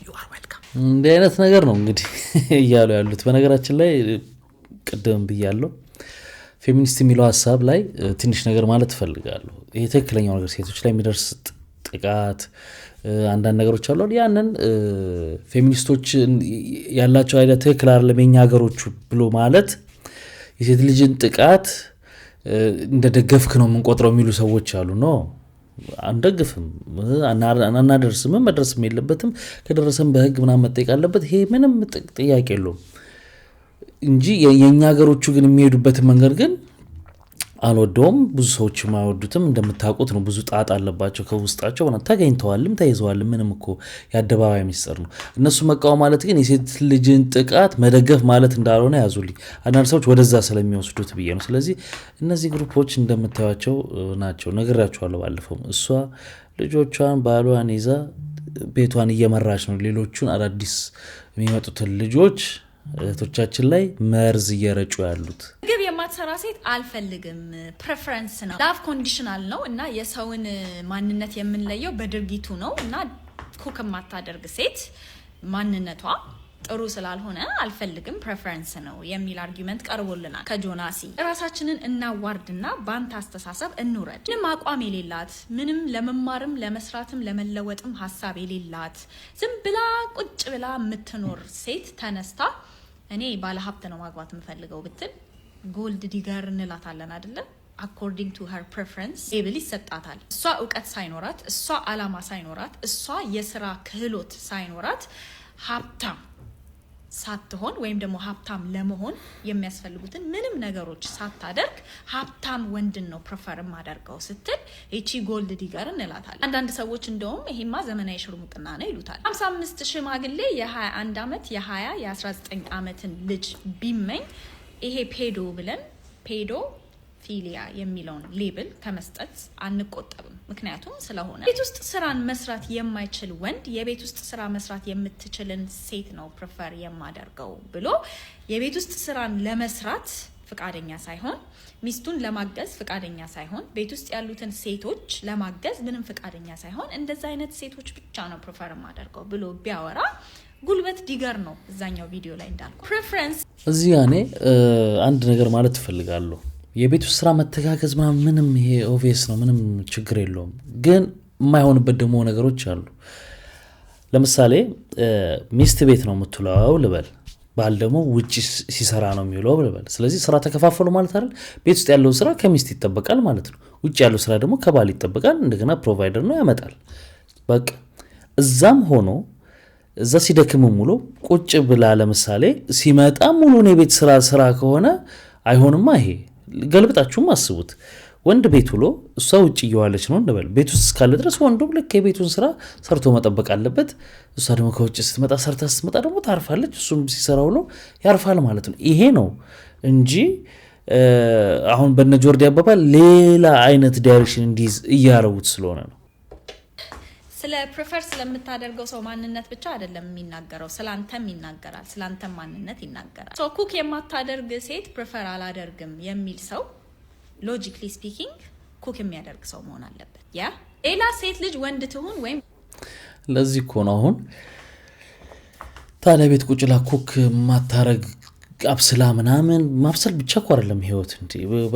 ዩአር ዌልካም። እንዲህ አይነት ነገር ነው እንግዲህ እያሉ ያሉት። በነገራችን ላይ ቅድም ብያለሁ ፌሚኒስት የሚለው ሀሳብ ላይ ትንሽ ነገር ማለት እፈልጋለሁ። ይሄ ትክክለኛው ነገር ሴቶች ላይ የሚደርስ ጥቃት አንዳንድ ነገሮች አሉ። ያንን ፌሚኒስቶች ያላቸው አይነት ትክክል አይደለም የኛ ሀገሮቹ ብሎ ማለት የሴት ልጅን ጥቃት እንደደገፍክ ነው የምንቆጥረው የሚሉ ሰዎች አሉ። ነው አንደግፍም፣ አናደርስም፣ መድረስም የለበትም። ከደረሰም በህግ ምናምን መጠየቅ አለበት። ይሄ ምንም ጥያቄ የለውም። እንጂ የኛ ሀገሮቹ ግን የሚሄዱበት መንገድ ግን አልወደውም። ብዙ ሰዎች ማይወዱትም እንደምታውቁት ነው። ብዙ ጣጣ አለባቸው ከውስጣቸው ማለት ተገኝተዋልም ተይዘዋልም ምንም እኮ ያደባባይ ሚስጥር ነው። እነሱ መቃወም ማለት ግን የሴት ልጅን ጥቃት መደገፍ ማለት እንዳልሆነ ያዙልኝ። አንዳንድ ሰዎች ወደዛ ስለሚወስዱት ብዬ ነው። ስለዚህ እነዚህ ግሩፖች እንደምታዩቸው ናቸው። ነግራችኋለሁ ባለፈው። እሷ ልጆቿን ባሏን ይዛ ቤቷን እየመራች ነው። ሌሎቹን አዳዲስ የሚመጡትን ልጆች እህቶቻችን ላይ መርዝ እየረጩ ያሉት። ግብ የማትሰራ ሴት አልፈልግም። ፕሬፈረንስ ነው፣ ላቭ ኮንዲሽናል ነው እና የሰውን ማንነት የምንለየው በድርጊቱ ነው እና ኩክ የማታደርግ ሴት ማንነቷ ጥሩ ስላልሆነ አልፈልግም ፕሬፈረንስ ነው የሚል አርጊመንት ቀርቦልናል ከጆናሲ። ራሳችንን እናዋርድና ባንተ አስተሳሰብ እንውረድ። ምንም አቋም የሌላት ምንም ለመማርም ለመስራትም ለመለወጥም ሀሳብ የሌላት ዝም ብላ ቁጭ ብላ የምትኖር ሴት ተነስታ እኔ ባለሀብት ነው ማግባት የምፈልገው ብትል ጎልድ ዲገር እንላታለን አይደለ? አኮርዲንግ ቱ ሄር ፕሬፈረንስ ሌብል ይሰጣታል። እሷ እውቀት ሳይኖራት፣ እሷ አላማ ሳይኖራት፣ እሷ የስራ ክህሎት ሳይኖራት ሀብታም ሳትሆን ወይም ደግሞ ሀብታም ለመሆን የሚያስፈልጉትን ምንም ነገሮች ሳታደርግ ሀብታም ወንድን ነው ፕሬፈር ማደርገው ስትል እቺ ጎልድ ዲገር እንላታለን። አንዳንድ ሰዎች እንደውም ይሄማ ዘመናዊ ሽርሙጥና ነው ይሉታል። 55 ሽማግሌ የ21 ዓመት የ20 የ19 ዓመትን ልጅ ቢመኝ ይሄ ፔዶ ብለን ፔዶ ፊሊያ የሚለውን ሌብል ከመስጠት አንቆጠብም። ምክንያቱም ስለሆነ ቤት ውስጥ ስራን መስራት የማይችል ወንድ የቤት ውስጥ ስራ መስራት የምትችልን ሴት ነው ፕሬፈር የማደርገው ብሎ የቤት ውስጥ ስራን ለመስራት ፍቃደኛ ሳይሆን፣ ሚስቱን ለማገዝ ፍቃደኛ ሳይሆን፣ ቤት ውስጥ ያሉትን ሴቶች ለማገዝ ምንም ፍቃደኛ ሳይሆን እንደዛ አይነት ሴቶች ብቻ ነው ፕሬፈር የማደርገው ብሎ ቢያወራ ጉልበት ዲገር ነው። እዛኛው ቪዲዮ ላይ እንዳልኩ ፕሬፈረንስ እዚህ ያኔ አንድ ነገር ማለት ትፈልጋለሁ። የቤት ውስጥ ስራ መተጋገዝ ምንም ይሄ ኦቪየስ ነው፣ ምንም ችግር የለውም። ግን የማይሆንበት ደግሞ ነገሮች አሉ። ለምሳሌ ሚስት ቤት ነው የምትውለው ልበል፣ ባል ደግሞ ውጪ ሲሰራ ነው የሚውለው ልበል። ስለዚህ ስራ ተከፋፈሉ ማለት አይደል? ቤት ውስጥ ያለው ስራ ከሚስት ይጠበቃል ማለት ነው። ውጪ ያለው ስራ ደግሞ ከባል ይጠበቃል። እንደገና ፕሮቫይደር ነው ያመጣል። በቃ እዛም ሆኖ እዛ ሲደክም ሙሉ ቁጭ ብላ ለምሳሌ ሲመጣ ሙሉን የቤት ስራ ከሆነ አይሆንማ። ይሄ ገልብጣችሁም አስቡት። ወንድ ቤት ውሎ እሷ ውጭ እየዋለች ነው እንበል። ቤት ውስጥ እስካለ ድረስ ወንዱ ልክ የቤቱን ስራ ሰርቶ መጠበቅ አለበት። እሷ ደግሞ ከውጭ ስትመጣ ሰርታ ስትመጣ ደግሞ ታርፋለች። እሱም ሲሰራ ውሎ ያርፋል ማለት ነው። ይሄ ነው እንጂ አሁን በነ ጆርዲ አባባል ሌላ አይነት ዳይሬክሽን እንዲይዝ እያረጉት ስለሆነ ነው። ስለ ፕሬፈር ስለምታደርገው ሰው ማንነት ብቻ አይደለም የሚናገረው፣ ስላንተም ይናገራል፣ ስላንተም ማንነት ይናገራል። ሶ ኩክ የማታደርግ ሴት ፕሬፈር አላደርግም የሚል ሰው ሎጂክሊ ስፒኪንግ ኩክ የሚያደርግ ሰው መሆን አለበት። ያ ሌላ ሴት ልጅ ወንድ ትሁን ወይም ለዚህ እኮ ነው አሁን ታዲያ ቤት ቁጭ ላ ኩክ ማታረግ አብስላ ምናምን ማብሰል ብቻ እኮ አይደለም ህይወት እንዴ።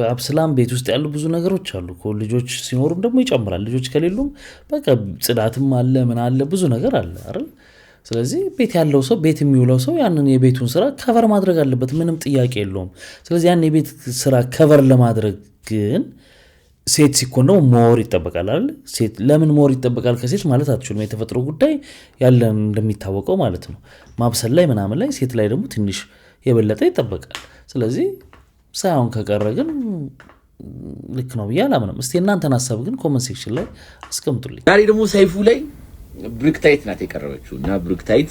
አብስላም ቤት ውስጥ ያሉ ብዙ ነገሮች አሉ እኮ። ልጆች ሲኖሩም ደግሞ ይጨምራል። ልጆች ከሌሉም በቃ ጽዳትም አለ ምን አለ ብዙ ነገር አለ አይደል? ስለዚህ ቤት ያለው ሰው ቤት የሚውለው ሰው ያንን የቤቱን ስራ ከቨር ማድረግ አለበት፣ ምንም ጥያቄ የለውም። ስለዚህ ያን የቤት ስራ ከቨር ለማድረግ ግን ሴት ሲኮን ደግሞ ሞር ይጠበቃል አይደል? ሴት ለምን ሞር ይጠበቃል ከሴት ማለት አትችሉም። የተፈጥሮ ጉዳይ ያለን እንደሚታወቀው ማለት ነው። ማብሰል ላይ ምናምን ላይ ሴት ላይ ደግሞ ትንሽ የበለጠ ይጠበቃል። ስለዚህ ሳይሆን ከቀረ ግን ልክ ነው ብዬ አላምንም። እስቲ እናንተን ሀሳብ ግን ኮመንት ሴክሽን ላይ አስቀምጡልኝ። ዛሬ ደግሞ ሰይፉ ላይ ብሩክታይት ናት የቀረበችው እና ብሩክታይት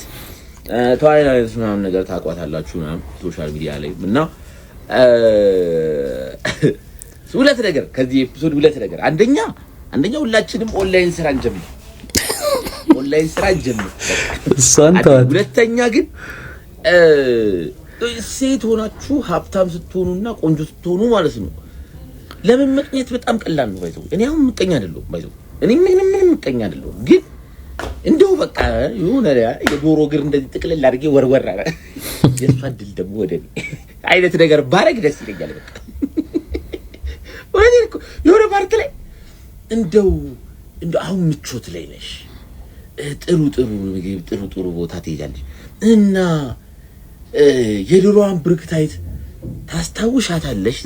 ተዋናይት ምናምን ነገር ታቋታላችሁ ምናምን ሶሻል ሚዲያ ላይ እና ሁለት ነገር ከዚህ ኤፒሶድ ሁለት ነገር አንደኛ ሁላችንም ኦንላይን ስራ እንጀምር፣ ኦንላይን ስራ እንጀምር። ሁለተኛ ግን ሴት ሆናችሁ ሀብታም ስትሆኑና ቆንጆ ስትሆኑ ማለት ነው ለምን መቅኘት በጣም ቀላል ነው። ባይዘው እኔ አሁን ምቀኛ አይደለሁም። ባይዘው እኔ ምንም ምቀኛ አይደለሁም። ግን እንደው በቃ የሆነ የዶሮ እግር እንደዚህ ጥቅልል አድርጌ ወርወር አረ የሷ ድል ደግሞ ወደ አይነት ነገር ባረግ ደስ ይለኛል። በቃ ወይኔ እኮ የሆነ ፓርት ላይ እንደው አሁን ምቾት ላይ ነሽ፣ ጥሩ ቦታ ትሄጃለሽ እና የድሮዋን ብሩክታይት ታስታውሻታለሽ?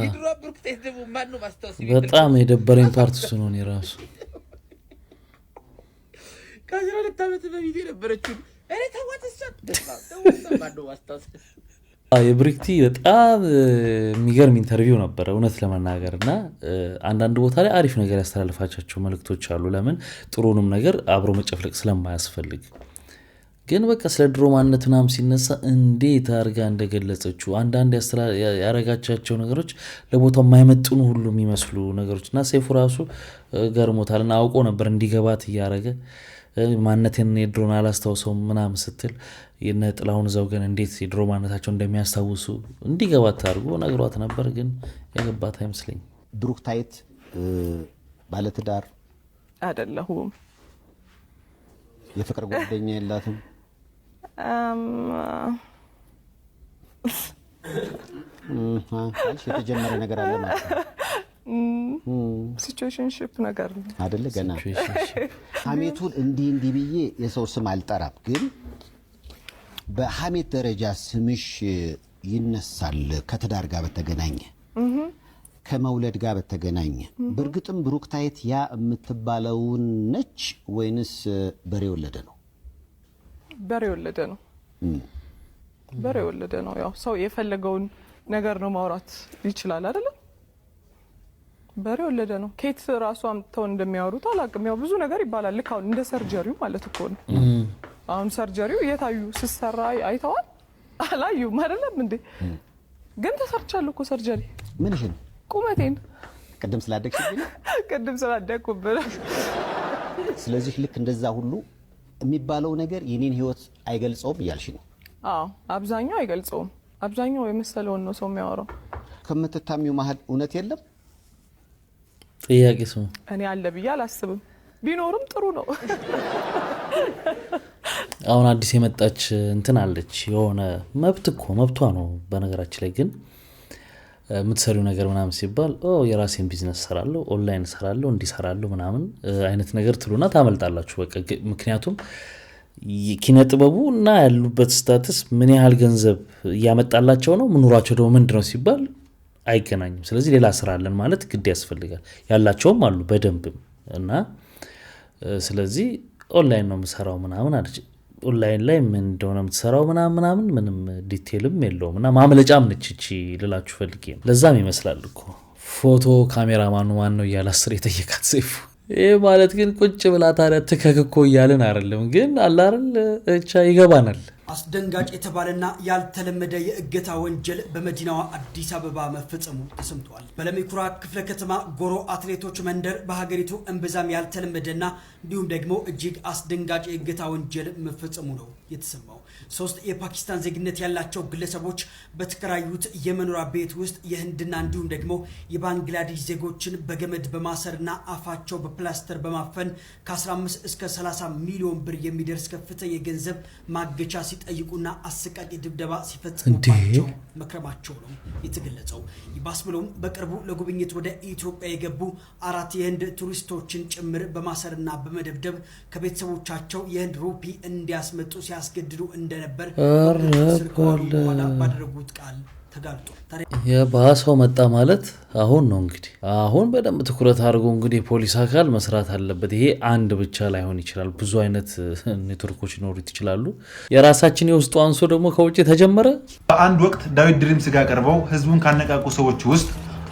የድሮዋን ብሩክታይት ደግሞ ማን ነው ማስታወስ? በጣም የደበረኝ ፓርት እሱ ነው። እኔ ራሱ ከ12 ዓመት በፊት የነበረችው እኔ ተወት የብሪክቲ በጣም የሚገርም ኢንተርቪው ነበረ እውነት ለመናገር እና አንዳንድ ቦታ ላይ አሪፍ ነገር ያስተላልፋቸው መልእክቶች አሉ። ለምን ጥሩንም ነገር አብሮ መጨፍለቅ ስለማያስፈልግ ግን በቃ ስለ ድሮ ማንነት ምናምን ሲነሳ እንዴት አድርጋ እንደገለጸችው አንዳንድ ያረጋቻቸው ነገሮች ለቦታው የማይመጥኑ ሁሉ የሚመስሉ ነገሮችና ሰይፉ ራሱ ገርሞታልና አውቆ ነበር እንዲገባት እያረገ ማንነቴን የድሮን አላስታውሰውም ምናምን ስትል የነ ጥላሁን ዘውገን እንዴት የድሮ ማንነታቸው እንደሚያስታውሱ እንዲገባት አድርጎ ነግሯት ነበር። ግን የገባት አይመስለኝም። ብሩክታይት ባለትዳር አይደለሁም። የፍቅር ጓደኛ የላትም። የተጀመረ ነገር አለ ማለት ነው። ሲቹዌሽንሺፕ ነገር አይደለ? ገና ሐሜቱን እንዲህ ብዬ የሰው ስም አልጠራም፣ ግን በሐሜት ደረጃ ስምሽ ይነሳል ከትዳር ጋር በተገናኘ ከመውለድ ጋር በተገናኘ። በእርግጥም ብሩክታይት ያ የምትባለውን ነች ወይንስ በሬ ወለደ ነው? በሬ ወለደ ነው። በሬ ወለደ ነው። ያው ሰው የፈለገውን ነገር ነው ማውራት ይችላል አይደል? በሬ ወለደ ነው። ኬት ራሱ አምጥተው እንደሚያወሩት አላውቅም። ያው ብዙ ነገር ይባላል። ልክ አሁን እንደ ሰርጀሪው ማለት እኮ ነው። አሁን ሰርጀሪው የታዩ ሲሰራ አይተዋል? አላዩም አይደለም እንዴ? ግን ተሰርቻለሁ እኮ ሰርጀሪ። ምንሽን? ቁመቴን። ቅድም ስላደግሽብኝ? ቅድም ስላደግኩብኝ። ስለዚህ ልክ እንደዛ ሁሉ የሚባለው ነገር የኔን ህይወት አይገልጸውም እያልሽ ነው? አዎ፣ አብዛኛው አይገልጸውም። አብዛኛው የመሰለውን ነው ሰው የሚያወራው። ከምትታሚው መሀል እውነት የለም? ጥያቄ ስሙ። እኔ አለ ብዬ አላስብም። ቢኖርም ጥሩ ነው። አሁን አዲስ የመጣች እንትን አለች። የሆነ መብቷ ነው በነገራችን ላይ። ግን የምትሰሪው ነገር ምናምን ሲባል የራሴን ቢዝነስ ሰራለሁ፣ ኦንላይን ሰራለሁ፣ እንዲሰራለሁ ምናምን አይነት ነገር ትሉና ታመልጣላችሁ። በቃ ምክንያቱም ኪነ ጥበቡ እና ያሉበት ስታትስ ምን ያህል ገንዘብ እያመጣላቸው ነው፣ ምኑራቸው ደግሞ ምንድነው ሲባል አይገናኝም። ስለዚህ ሌላ ስራ አለን ማለት ግድ ያስፈልጋል። ያላቸውም አሉ በደንብም እና ስለዚህ ኦንላይን ነው የምሰራው ምናምን አለች። ኦንላይን ላይ ምን እንደሆነ የምትሰራው ምናምን ምንም ዲቴልም የለውም እና ማምለጫም ነች እቺ ልላችሁ ፈልጌ ነው። ለዛም ይመስላል እኮ ፎቶ ካሜራማኑ ማን ነው እያለ አስር የጠየቃት ሰይፉ። ይህ ማለት ግን ቁጭ ብላ ታዲያ ትከክኮ እያልን አይደለም፣ ግን አላርል እቻ ይገባናል። አስደንጋጭ የተባለና ያልተለመደ የእገታ ወንጀል በመዲናዋ አዲስ አበባ መፈጸሙ ተሰምቷል። በለሚ ኩራ ክፍለ ከተማ ጎሮ አትሌቶች መንደር በሀገሪቱ እምብዛም ያልተለመደና እንዲሁም ደግሞ እጅግ አስደንጋጭ የእገታ ወንጀል መፈጸሙ ነው የተሰማው። 3 የፓኪስታን ዜግነት ያላቸው ግለሰቦች በተከራዩት የመኖሪያ ቤት ውስጥ የህንድና እንዲሁም ደግሞ የባንግላዴሽ ዜጎችን በገመድ በማሰርና አፋቸው በፕላስተር በማፈን ከ15 እስከ 30 ሚሊዮን ብር የሚደርስ ከፍተኛ የገንዘብ ማገቻ ሲጠይቁና አሰቃቂ ድብደባ ሲፈጽሙባቸው መክረማቸው ነው የተገለጸው። ይባስ ብሎም በቅርቡ ለጉብኝት ወደ ኢትዮጵያ የገቡ 4 የህንድ ቱሪስቶችን ጭምር በማሰርና በመደብደብ ከቤተሰቦቻቸው የህንድ ሩፒ እንዲያስመጡ ሲያስገድዱ እንደነበር ባደረጉት ቃል ተጋልጦ የባሰው መጣ ማለት አሁን ነው። እንግዲህ አሁን በደንብ ትኩረት አድርጎ እንግዲህ የፖሊስ አካል መስራት አለበት። ይሄ አንድ ብቻ ላይሆን ይችላል፣ ብዙ አይነት ኔትወርኮች ሊኖሩት ይችላሉ። የራሳችን የውስጡ አንሶ ደግሞ ከውጭ ተጀመረ። በአንድ ወቅት ዳዊት ድሪምስ ጋር ቀርበው ህዝቡን ካነቃቁ ሰዎች ውስጥ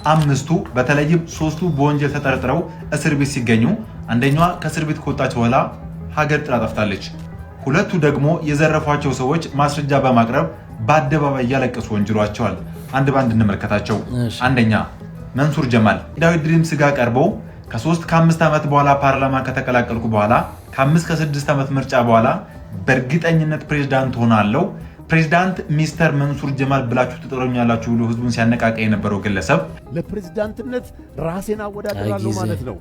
5ቱ በተለይም 3ቱ በወንጀል ተጠርጥረው እስር ቤት ሲገኙ አንደኛዋ ከእስር ቤት ከወጣች በኋላ ሀገር ጥላ ጠፍታለች። 2ቱ ደግሞ የዘረፏቸው ሰዎች ማስረጃ በማቅረብ በአደባባይ እያለቀሱ ወንጅሏቸዋል። አንድ ባንድ እንመልከታቸው። አንደኛ መንሱር ጀማል ዳዊት ድሪምስ ጋር ቀርበው ከ3-5 ዓመት በኋላ ፓርላማ ከተቀላቀልኩ በኋላ ከ5-6 ዓመት ምርጫ በኋላ በእርግጠኝነት ፕሬዝዳንት ሆናለሁ፣ ፕሬዝዳንት ሚስተር መንሱር ጀማል ብላችሁ ትጠሩኛላችሁ ብሎ ህዝቡን ሲያነቃቃ የነበረው ግለሰብ ለፕሬዝዳንትነት ራሴን አወዳድራለሁ ማለት ነው።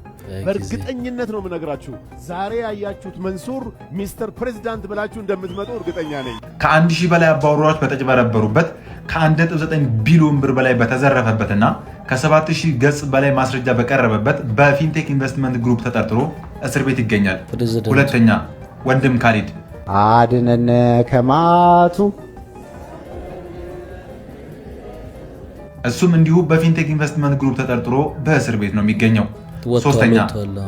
በእርግጠኝነት ነው የምነግራችሁ። ዛሬ ያያችሁት መንሱር ሚስተር ፕሬዝዳንት ብላችሁ እንደምትመጡ እርግጠኛ ነኝ። ከ1000 በላይ አባወራዎች በተጭበረበሩበት ከ1.9 ቢሊዮን ብር በላይ በተዘረፈበትና ከ7000 ገጽ በላይ ማስረጃ በቀረበበት በፊንቴክ ኢንቨስትመንት ግሩፕ ተጠርጥሮ እስር ቤት ይገኛል። ሁለተኛ ወንድም ካሊድ አድነነ ከማቱ እሱም እንዲሁ በፊንቴክ ኢንቨስትመንት ግሩፕ ተጠርጥሮ በእስር ቤት ነው የሚገኘው። ሶስተኛ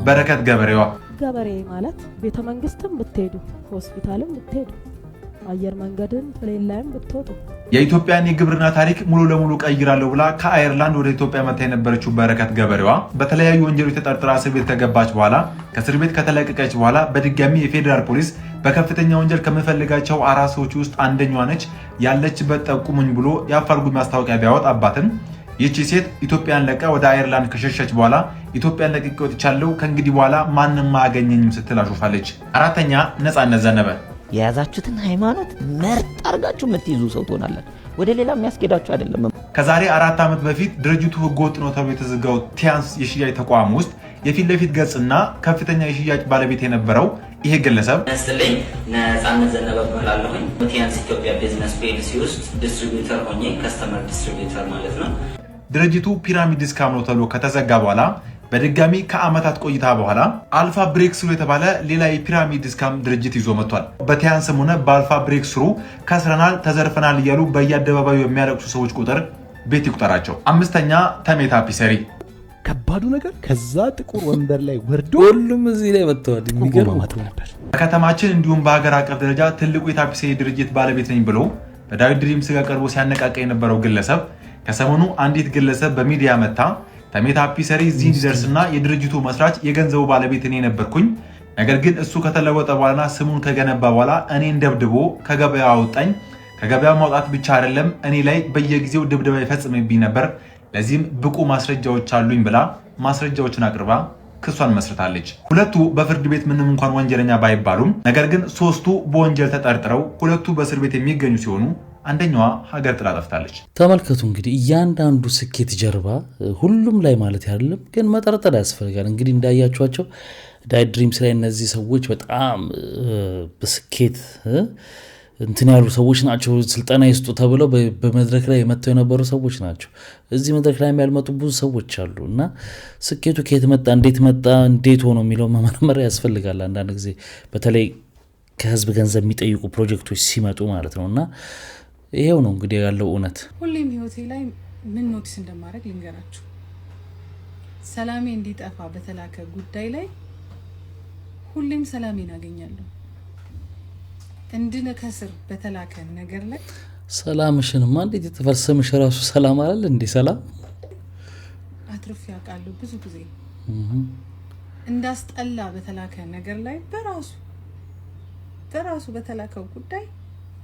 በረከት ገበሬዋ ገበሬ ማለት ቤተ መንግስትም ብትሄዱ ሆስፒታልም ብትሄዱ አየር መንገድን ፕሌን ላይም ብትወጡ የኢትዮጵያን የግብርና ታሪክ ሙሉ ለሙሉ ቀይራለሁ ብላ ከአየርላንድ ወደ ኢትዮጵያ መታ የነበረችው በረከት ገበሬዋ በተለያዩ ወንጀሎች ተጠርጥራ እስር ቤት ከገባች በኋላ ከእስር ቤት ከተለቀቀች በኋላ በድጋሚ የፌዴራል ፖሊስ በከፍተኛ ወንጀል ከመፈልጋቸው 4 ሰዎች ውስጥ አንደኛዋ ነች ያለችበት ጠቁሙኝ ብሎ የአፋልጉኝ ማስታወቂያ ቢያወጣባትም ይህቺ ሴት ኢትዮጵያን ለቃ ወደ አየርላንድ ከሸሸች በኋላ ኢትዮጵያን ለቅቄ ወጥቻለሁ ከእንግዲህ በኋላ ማንንም አያገኘኝም ስትል አሾፋለች። አራተኛ ነጻነት ዘነበ የያዛችሁትን ሃይማኖት መርጥ አርጋችሁ የምትይዙ ሰው ትሆናላችሁ። ወደ ሌላ የሚያስኬዳችሁ አይደለም። ከዛሬ 4 ዓመት በፊት ድርጅቱ ህገወጥ ነው ተብሎ የተዘጋው ቲያንስ የሽያጭ ተቋም ውስጥ የፊት ለፊት ገጽና ከፍተኛ የሽያጭ ባለቤት የነበረው ይሄ ግለሰብ ነስልኝ ነጻነት ዘነበ እባላለሁኝ። ቲያንስ ኢትዮጵያ ቢዝነስ ፒኤልሲ ውስጥ ዲስትሪቢዩተር ሆኜ ከስተመር ዲስትሪቢዩተር ማለት ነው። ድርጅቱ ፒራሚድ ዲስካም ነው ተብሎ ከተዘጋ በኋላ በድጋሚ ከአመታት ቆይታ በኋላ አልፋ ብሬክስሩ የተባለ ሌላ የፒራሚድ ዲስካም ድርጅት ይዞ መጥቷል። በቲያንስም ሆነ በአልፋ ብሬክስሩ ከስረናል፣ ተዘርፈናል እያሉ በየአደባባዩ የሚያለቅሱ ሰዎች ቁጥር ቤት ይቁጠራቸው። አምስተኛ ተሜታ ፒሰሪ ከባዱ ነገር ከዛ ጥቁር ወንበር ላይ ወርዶ ሁሉም እዚህ ላይ መጥተዋል። የሚገርም ነበር። በከተማችን እንዲሁም በሀገር አቀፍ ደረጃ ትልቁ የታፒሰሪ ድርጅት ባለቤት ነኝ ብሎ በዳዊት ድሪምስ ጋር ቀርቦ ሲያነቃቃ የነበረው ግለሰብ ከሰሞኑ አንዲት ግለሰብ በሚዲያ መታ ተሜታ ፒሰሪ እዚህ እንዲደርስና የድርጅቱ መስራች የገንዘቡ ባለቤት እኔ ነበርኩኝ፣ ነገር ግን እሱ ከተለወጠ በኋላ ስሙን ከገነባ በኋላ እኔን ደብድቦ ከገበያ አወጣኝ። ከገበያ ማውጣት ብቻ አይደለም እኔ ላይ በየጊዜው ድብደባ ይፈጽምብኝ ነበር። ለዚህም ብቁ ማስረጃዎች አሉኝ ብላ ማስረጃዎችን አቅርባ ክሷን መስርታለች። ሁለቱ በፍርድ ቤት ምንም እንኳን ወንጀለኛ ባይባሉም ነገር ግን ሶስቱ በወንጀል ተጠርጥረው ሁለቱ በእስር ቤት የሚገኙ ሲሆኑ አንደኛዋ ሀገር ጥላ ጠፍታለች። ተመልከቱ እንግዲህ እያንዳንዱ ስኬት ጀርባ ሁሉም ላይ ማለት አይደለም ግን መጠርጠር ያስፈልጋል። እንግዲህ እንዳያችኋቸው ዳዊት ድሪምስ ላይ እነዚህ ሰዎች በጣም በስኬት እንትን ያሉ ሰዎች ናቸው። ስልጠና ይስጡ ተብለው በመድረክ ላይ መጥተው የነበሩ ሰዎች ናቸው። እዚህ መድረክ ላይ ያልመጡ ብዙ ሰዎች አሉ እና ስኬቱ ከየት መጣ፣ እንዴት ሆኖ የሚለው መመርመር ያስፈልጋል። አንዳንድ ጊዜ በተለይ ከህዝብ ገንዘብ የሚጠይቁ ፕሮጀክቶች ሲመጡ ማለት ነው። እና ይሄው ነው እንግዲህ ያለው እውነት። ሁሌም ህይወቴ ላይ ምን ኖቲስ እንደማድረግ ልንገራችሁ። ሰላሜ እንዲጠፋ በተላከ ጉዳይ ላይ ሁሌም ሰላሜን አገኛለሁ። እንድነከስር በተላከ ነገር ላይ ሰላምሽንማ እንዴት ይጠፋል? ስምሽ ራሱ ሰላም አይደል እንዴ? ሰላም አትርፍ ያውቃሉ። ብዙ ጊዜ እንዳስጠላ በተላከ ነገር ላይ በራሱ በተላከው ጉዳይ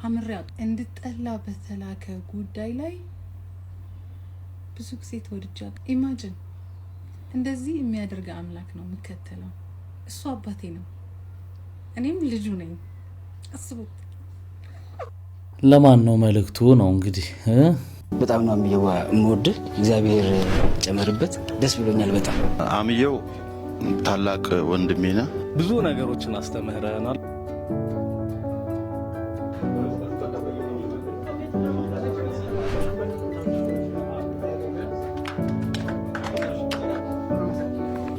አምሪያ እንድጠላ በተላከ ጉዳይ ላይ ብዙ ጊዜ ተወድጃ። ኢማጂን እንደዚህ የሚያደርግ አምላክ ነው የምከተለው። እሱ አባቴ ነው፣ እኔም ልጁ ነኝ። አስቡት። ለማን ነው መልእክቱ ነው እንግዲህ በጣም ነው አምየው የምወድህ። እግዚአብሔር ጨመርበት። ደስ ብሎኛል በጣም። አምየው ታላቅ ወንድሜ ነህ። ብዙ ነገሮችን አስተምረናል።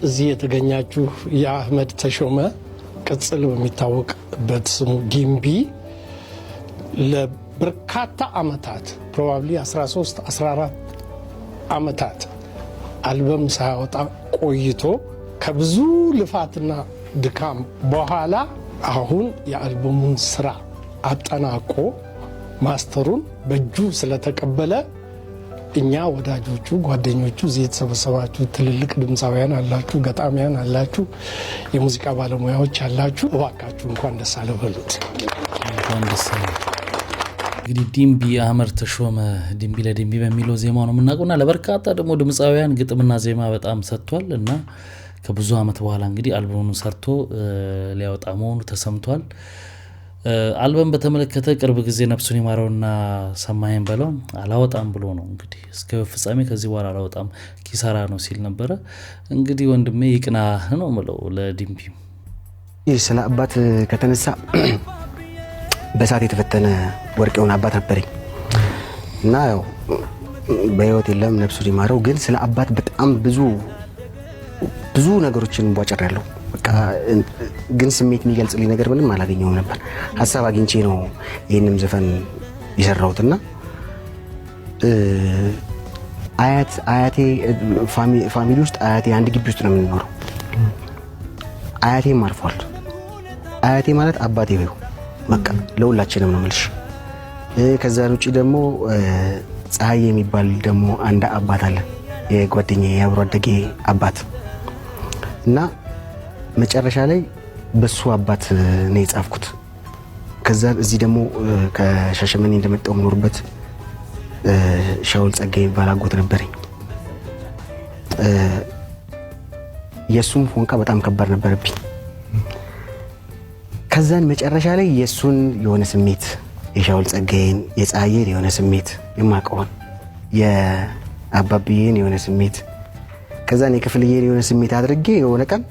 እዚህ የተገኛችሁ የአህመድ ተሾመ ቅጽል በሚታወቅበት ስሙ ጊምቢ ለበርካታ አመታት ፕሮባብሊ 13 14 አመታት አልበም ሳያወጣ ቆይቶ ከብዙ ልፋትና ድካም በኋላ አሁን የአልበሙን ስራ አጠናቆ ማስተሩን በእጁ ስለተቀበለ እኛ ወዳጆቹ፣ ጓደኞቹ፣ እዚህ የተሰበሰባችሁ ትልልቅ ድምፃውያን አላችሁ፣ ገጣሚያን አላችሁ፣ የሙዚቃ ባለሙያዎች አላችሁ፣ እባካችሁ እንኳን ደስ አለ በሉት። እንኳን ደስ አለ። እንግዲህ ዲምቢ አህመድ ተሾመ ዲምቢ ለዲምቢ በሚለው ዜማ ነው የምናውቀውና ለበርካታ ደግሞ ድምፃውያን ግጥምና ዜማ በጣም ሰጥቷል እና ከብዙ አመት በኋላ እንግዲህ አልበሙን ሰርቶ ሊያወጣ መሆኑ ተሰምቷል። አልበም በተመለከተ ቅርብ ጊዜ ነፍሱን ይማረውና ሰማኸኝ በለው አላወጣም ብሎ ነው እንግዲህ እስከ ፍጻሜ ከዚህ በኋላ አላወጣም ኪሳራ ነው ሲል ነበረ። እንግዲህ ወንድሜ ይቅና ነው ምለው ለዲምቢ። ይህ ስለ አባት ከተነሳ በሳት የተፈተነ ወርቅ የሆነ አባት ነበረኝ እና ያው በህይወት የለም ነፍሱን ይማረው። ግን ስለ አባት በጣም ብዙ ነገሮችን ቧጭሬያለሁ። በቃ ግን ስሜት የሚገልጽልኝ ነገር ምንም አላገኘሁም ነበር። ሀሳብ አግኝቼ ነው ይህንም ዘፈን የሰራሁትና አያቴ ፋሚሊ ውስጥ አያቴ አንድ ግቢ ውስጥ ነው የምንኖረው። አያቴም አርፏል። አያቴ ማለት አባቴ ነው። በቃ ለሁላችንም ነው የምልሽ። ከዛን ውጪ ደግሞ ፀሐይ የሚባል ደግሞ አንድ አባት አለ የጓደኛዬ የአብሮ አደጌ አባት እና መጨረሻ ላይ በሱ አባት ነው የጻፍኩት። ከዛ እዚህ ደግሞ ከሻሸመኔ እንደመጣው የምኖርበት ሻውል ጸጋዬ የሚባል አጎት ነበረኝ። የሱም ፎንቃ በጣም ከባድ ነበረብኝ። ከዛን መጨረሻ ላይ የሱን የሆነ ስሜት የሻውል ጸጋዬን የፀሐዬን የሆነ ስሜት የማቀውን የአባብዬን የሆነ ስሜት ከዛን የክፍልዬን የሆነ ስሜት አድርጌ የሆነ ቀን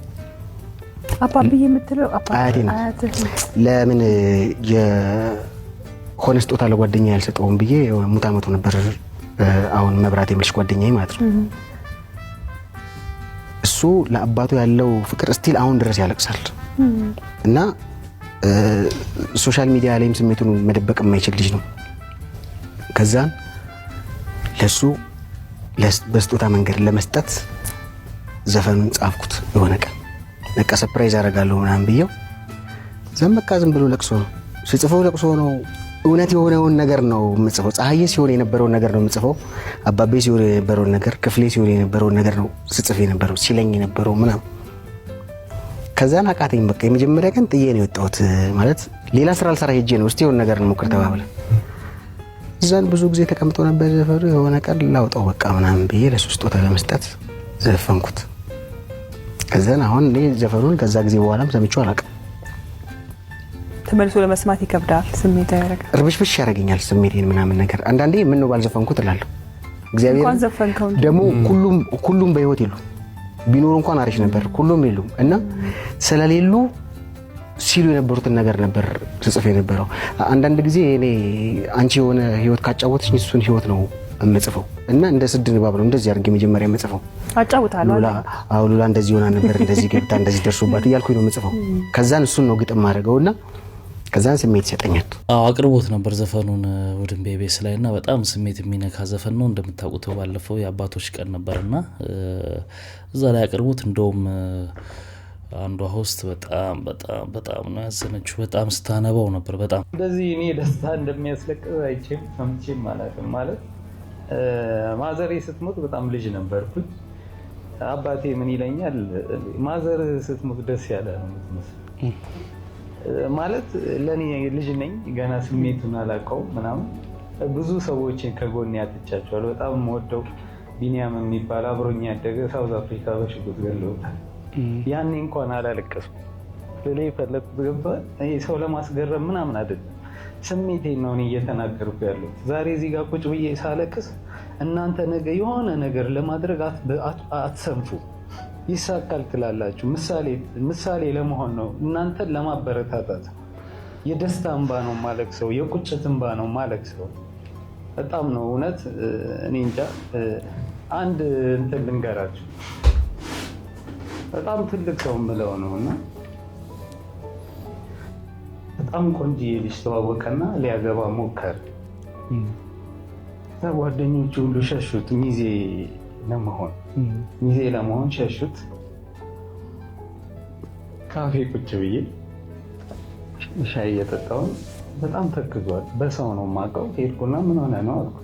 አባብዬ የምትለው አያቴ ነው ለምን የሆነ ስጦታ ለጓደኛዬ ያልሰጠውም ብዬ ሙት ዓመቱ ነበር። አሁን መብራት የምልሽ ጓደኛዬ ማለት ነው። እሱ ለአባቱ ያለው ፍቅር ስቲል አሁን ድረስ ያለቅሳል እና ሶሻል ሚዲያ ላይም ስሜቱን መደበቅ የማይችል ልጅ ነው። ከዛን ለሱ በስጦታ መንገድ ለመስጠት ዘፈኑን ጻፍኩት። የሆነ ቀን በቃ ሰርፕራይዝ አደርጋለሁ ምናምን ብዬው ዘመቃ ዝም ብሎ ለቅሶ ነው ስጽፈው፣ ለቅሶ ነው። እውነት የሆነውን ነገር ነው የምጽፈው። ፀሐዬ ሲሆን የነበረውን ነገር ነው የምጽፈው። አባቤ ሲሆን የነበረውን ነገር፣ ክፍሌ ሲሆን የነበረውን ነገር ነው ስጽፍ የነበረው፣ ሲለኝ የነበረው ምናምን። ከዛን አቃተኝ። በቃ የመጀመሪያ ቀን ጥዬ ነው የወጣሁት። ማለት ሌላ ስራ አልሰራ ሄጄ ነው እስቲ የሆነ ነገር እንሞክር ተባብለን እዛን ብዙ ጊዜ ተቀምጦ ነበር ዘፈኑ። የሆነ ቀን ላውጣው በቃ ምናምን ብዬ ለሱ ስጦታ ለመስጠት ዘፈንኩት። ከዛን አሁን እኔ ዘፈኑን ከዛ ጊዜ በኋላም ሰምቼው አላውቅም። ተመልሶ ለመስማት ይከብዳል። ስሜት ያደርጋል፣ እርብሽብሽ ያደርገኛል ስሜቴን ምናምን ነገር። አንዳንዴ ምን ነው ባልዘፈንኩት እላለሁ። እግዚአብሔር እንኳን ዘፈንከው ደግሞ ሁሉም በህይወት የሉ ቢኖር እንኳን አሪፍ ነበር። ሁሉም የሉም እና ስለሌሉ ሲሉ የነበሩትን ነገር ነበር ስጽፍ የነበረው። አንዳንድ ጊዜ እኔ አንቺ የሆነ ህይወት ካጫወተሽ እሱን ህይወት ነው የምጽፈው እና እንደ ስድ ንባብ ነው እንደዚህ አድርጌ መጀመሪያ የምጽፈው። አጫውታለሁ ሉላ እንደዚህ ሆና ነበር፣ እንደዚህ ገብታ፣ እንደዚህ ደርሶባት እያልኩኝ ነው የምጽፈው። ከዛን እሱን ነው ግጥም ማድረገውና ከዛን ስሜት ይሰጠኛል። አቅርቦት ነበር ዘፈኑን ውድንቤ ቤስ ላይ እና በጣም ስሜት የሚነካ ዘፈን ነው። እንደምታውቁት ባለፈው የአባቶች ቀን ነበርና እዛ ላይ አቅርቦት እንደውም አንዷ ሆስት በጣም ነው ያዘነችው። በጣም ስታነባው ነበር። በጣም እንደዚህ እኔ ደስታ እንደሚያስለቅስ አይቼም ሰምቼም አላውቅም። ማለት ማዘሬ ስትሞት በጣም ልጅ ነበርኩኝ። አባቴ ምን ይለኛል፣ ማዘር ስትሞት ደስ ያለ ነው የምትመስለው። ማለት ለኔ ልጅ ነኝ ገና ስሜቱን አላውቀው ምናምን። ብዙ ሰዎችን ከጎን ያጥቻቸዋለሁ። በጣም የምወደው ቢኒያም የሚባል አብሮኝ ያደገ ሳውዝ አፍሪካ በሽጉጥ ገለውታል። ያኔ እንኳን አላለቀስኩም። ለኔ ፈለኩት ገብቷል። ይሄ ሰው ለማስገረም ምናምን አይደለም፣ ስሜቴን ነው እኔ እየተናገርኩ ያለው። ዛሬ እዚህ ጋር ቁጭ ብዬ ሳለቅስ እናንተ ነገ የሆነ ነገር ለማድረግ አትሰንፉ፣ ይሳካል ትላላችሁ። ምሳሌ ለመሆን ነው፣ እናንተን ለማበረታታት። የደስታ እንባ ነው ማለቅሰው፣ የቁጭት እንባ ነው ማለቅሰው። በጣም ነው እውነት። እኔ እንጃ። አንድ እንትን ልንገራችሁ፣ በጣም ትልቅ ሰው የምለው ነው እና በጣም ቆንጆዬ ልጅ ተዋወቀና ሊያገባ ሞከረ። ጓደኞቹ ሁሉ ሸሹት፣ ሚዜ ለመሆን ሸሹት። ካፌ ቁጭ ብዬ ሻይ እየጠጣሁኝ በጣም ተክዟል። በሰው ነው የማውቀው። ሄድኩና ምን ሆነ ነው አልኩት።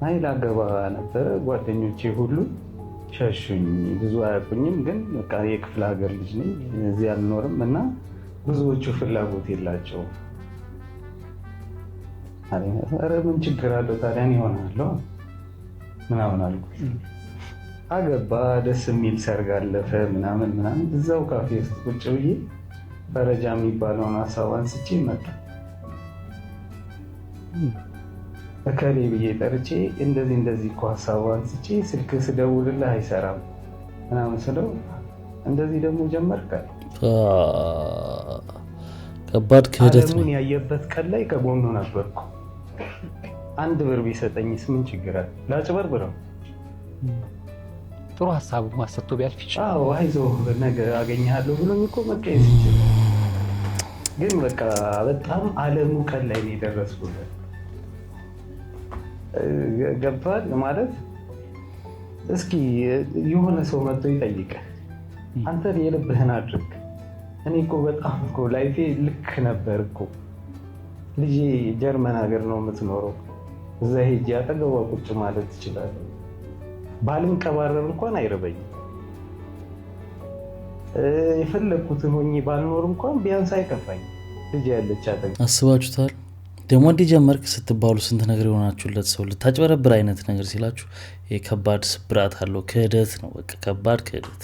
አይ ላገባ ነበረ፣ ጓደኞቼ ሁሉ ሸሹኝ። ብዙ አያውቁኝም፣ ግን በቃ የክፍለ ሀገር ልጅ ነኝ፣ እዚህ አልኖርም እና ብዙዎቹ ፍላጎት የላቸውም። ኧረ ምን ችግር አለው ታዲያ ይሆናለሁ ምናምን አልኩት። አገባ፣ ደስ የሚል ሰርግ አለፈ ምናምን። እዛው ካፌ ውስጥ ቁጭ ብዬ ፈረጃ የሚባለውን ሀሳብ አንስቼ መጣ። እከሌ ብዬ ጠርቼ እንደዚህ እኮ ሀሳብ አንስቼ ስልክ ስደውልልህ አይሰራም ምናምን ስለው እንደዚህ ደግሞ ጀመርካል። ከባድ ክህደት ነው። ዓለሙን ያየበት ቀን ላይ ከጎኑ ነበርኩ። 1 ብር ቢሰጠኝስ ምን ችግር አለ? ላጭበርብረው? ጥሩ ሀሳቡ ማሰጥቶ ቢያልፍ ይችላል። አዎ አይዞህ ነገ አገኘሃለሁ ብሎኝ እኮ መቀየስ ይችላል። ግን በቃ በጣም ዓለሙ ቀን ላይ ነው የደረስኩት። ገብቷል ማለት እስኪ የሆነ ሰው መጥቶ ይጠይቅህ፣ አንተ የልብህን አድርግ። እኔ እኮ በጣም እኮ ላይፌ ልክ ነበር እኮ ልጄ ጀርመን ሀገር ነው የምትኖረው። እዛ ሄጄ አጠገቧ ቁጭ ማለት ትችላለህ። ባልንቀባረር እንኳን አይረበኝም። የፈለግኩትን ሆኜ ባልኖር እንኳን ቢያንስ አይከፋኝ። ልጄ ያለች አጠገብ። አስባችሁታል? ደግሞ እንዲጀመርክ ስትባሉ ስንት ነገር የሆናችሁለት ሰው ልታጭበረብር አይነት ነገር ሲላችሁ የከባድ ስብራት አለው። ክህደት ነው፣ በቃ ከባድ ክህደት።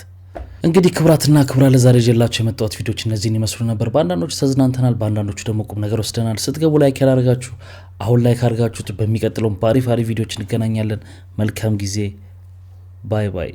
እንግዲህ ክቡራትና ክቡራን ለዛሬ ይዤላችሁ የመጣሁት ቪዲዮዎች እነዚህን ይመስሉ ነበር። በአንዳንዶቹ ተዝናንተናል፣ በአንዳንዶቹ ደግሞ ቁም ነገር ወስደናል። ስትገቡ ላይክ ያላደረጋችሁ አሁን ላይክ አድርጋችሁት፣ በሚቀጥለው በአሪፍ ቪዲዮዎች እንገናኛለን። መልካም ጊዜ። ባይ ባይ።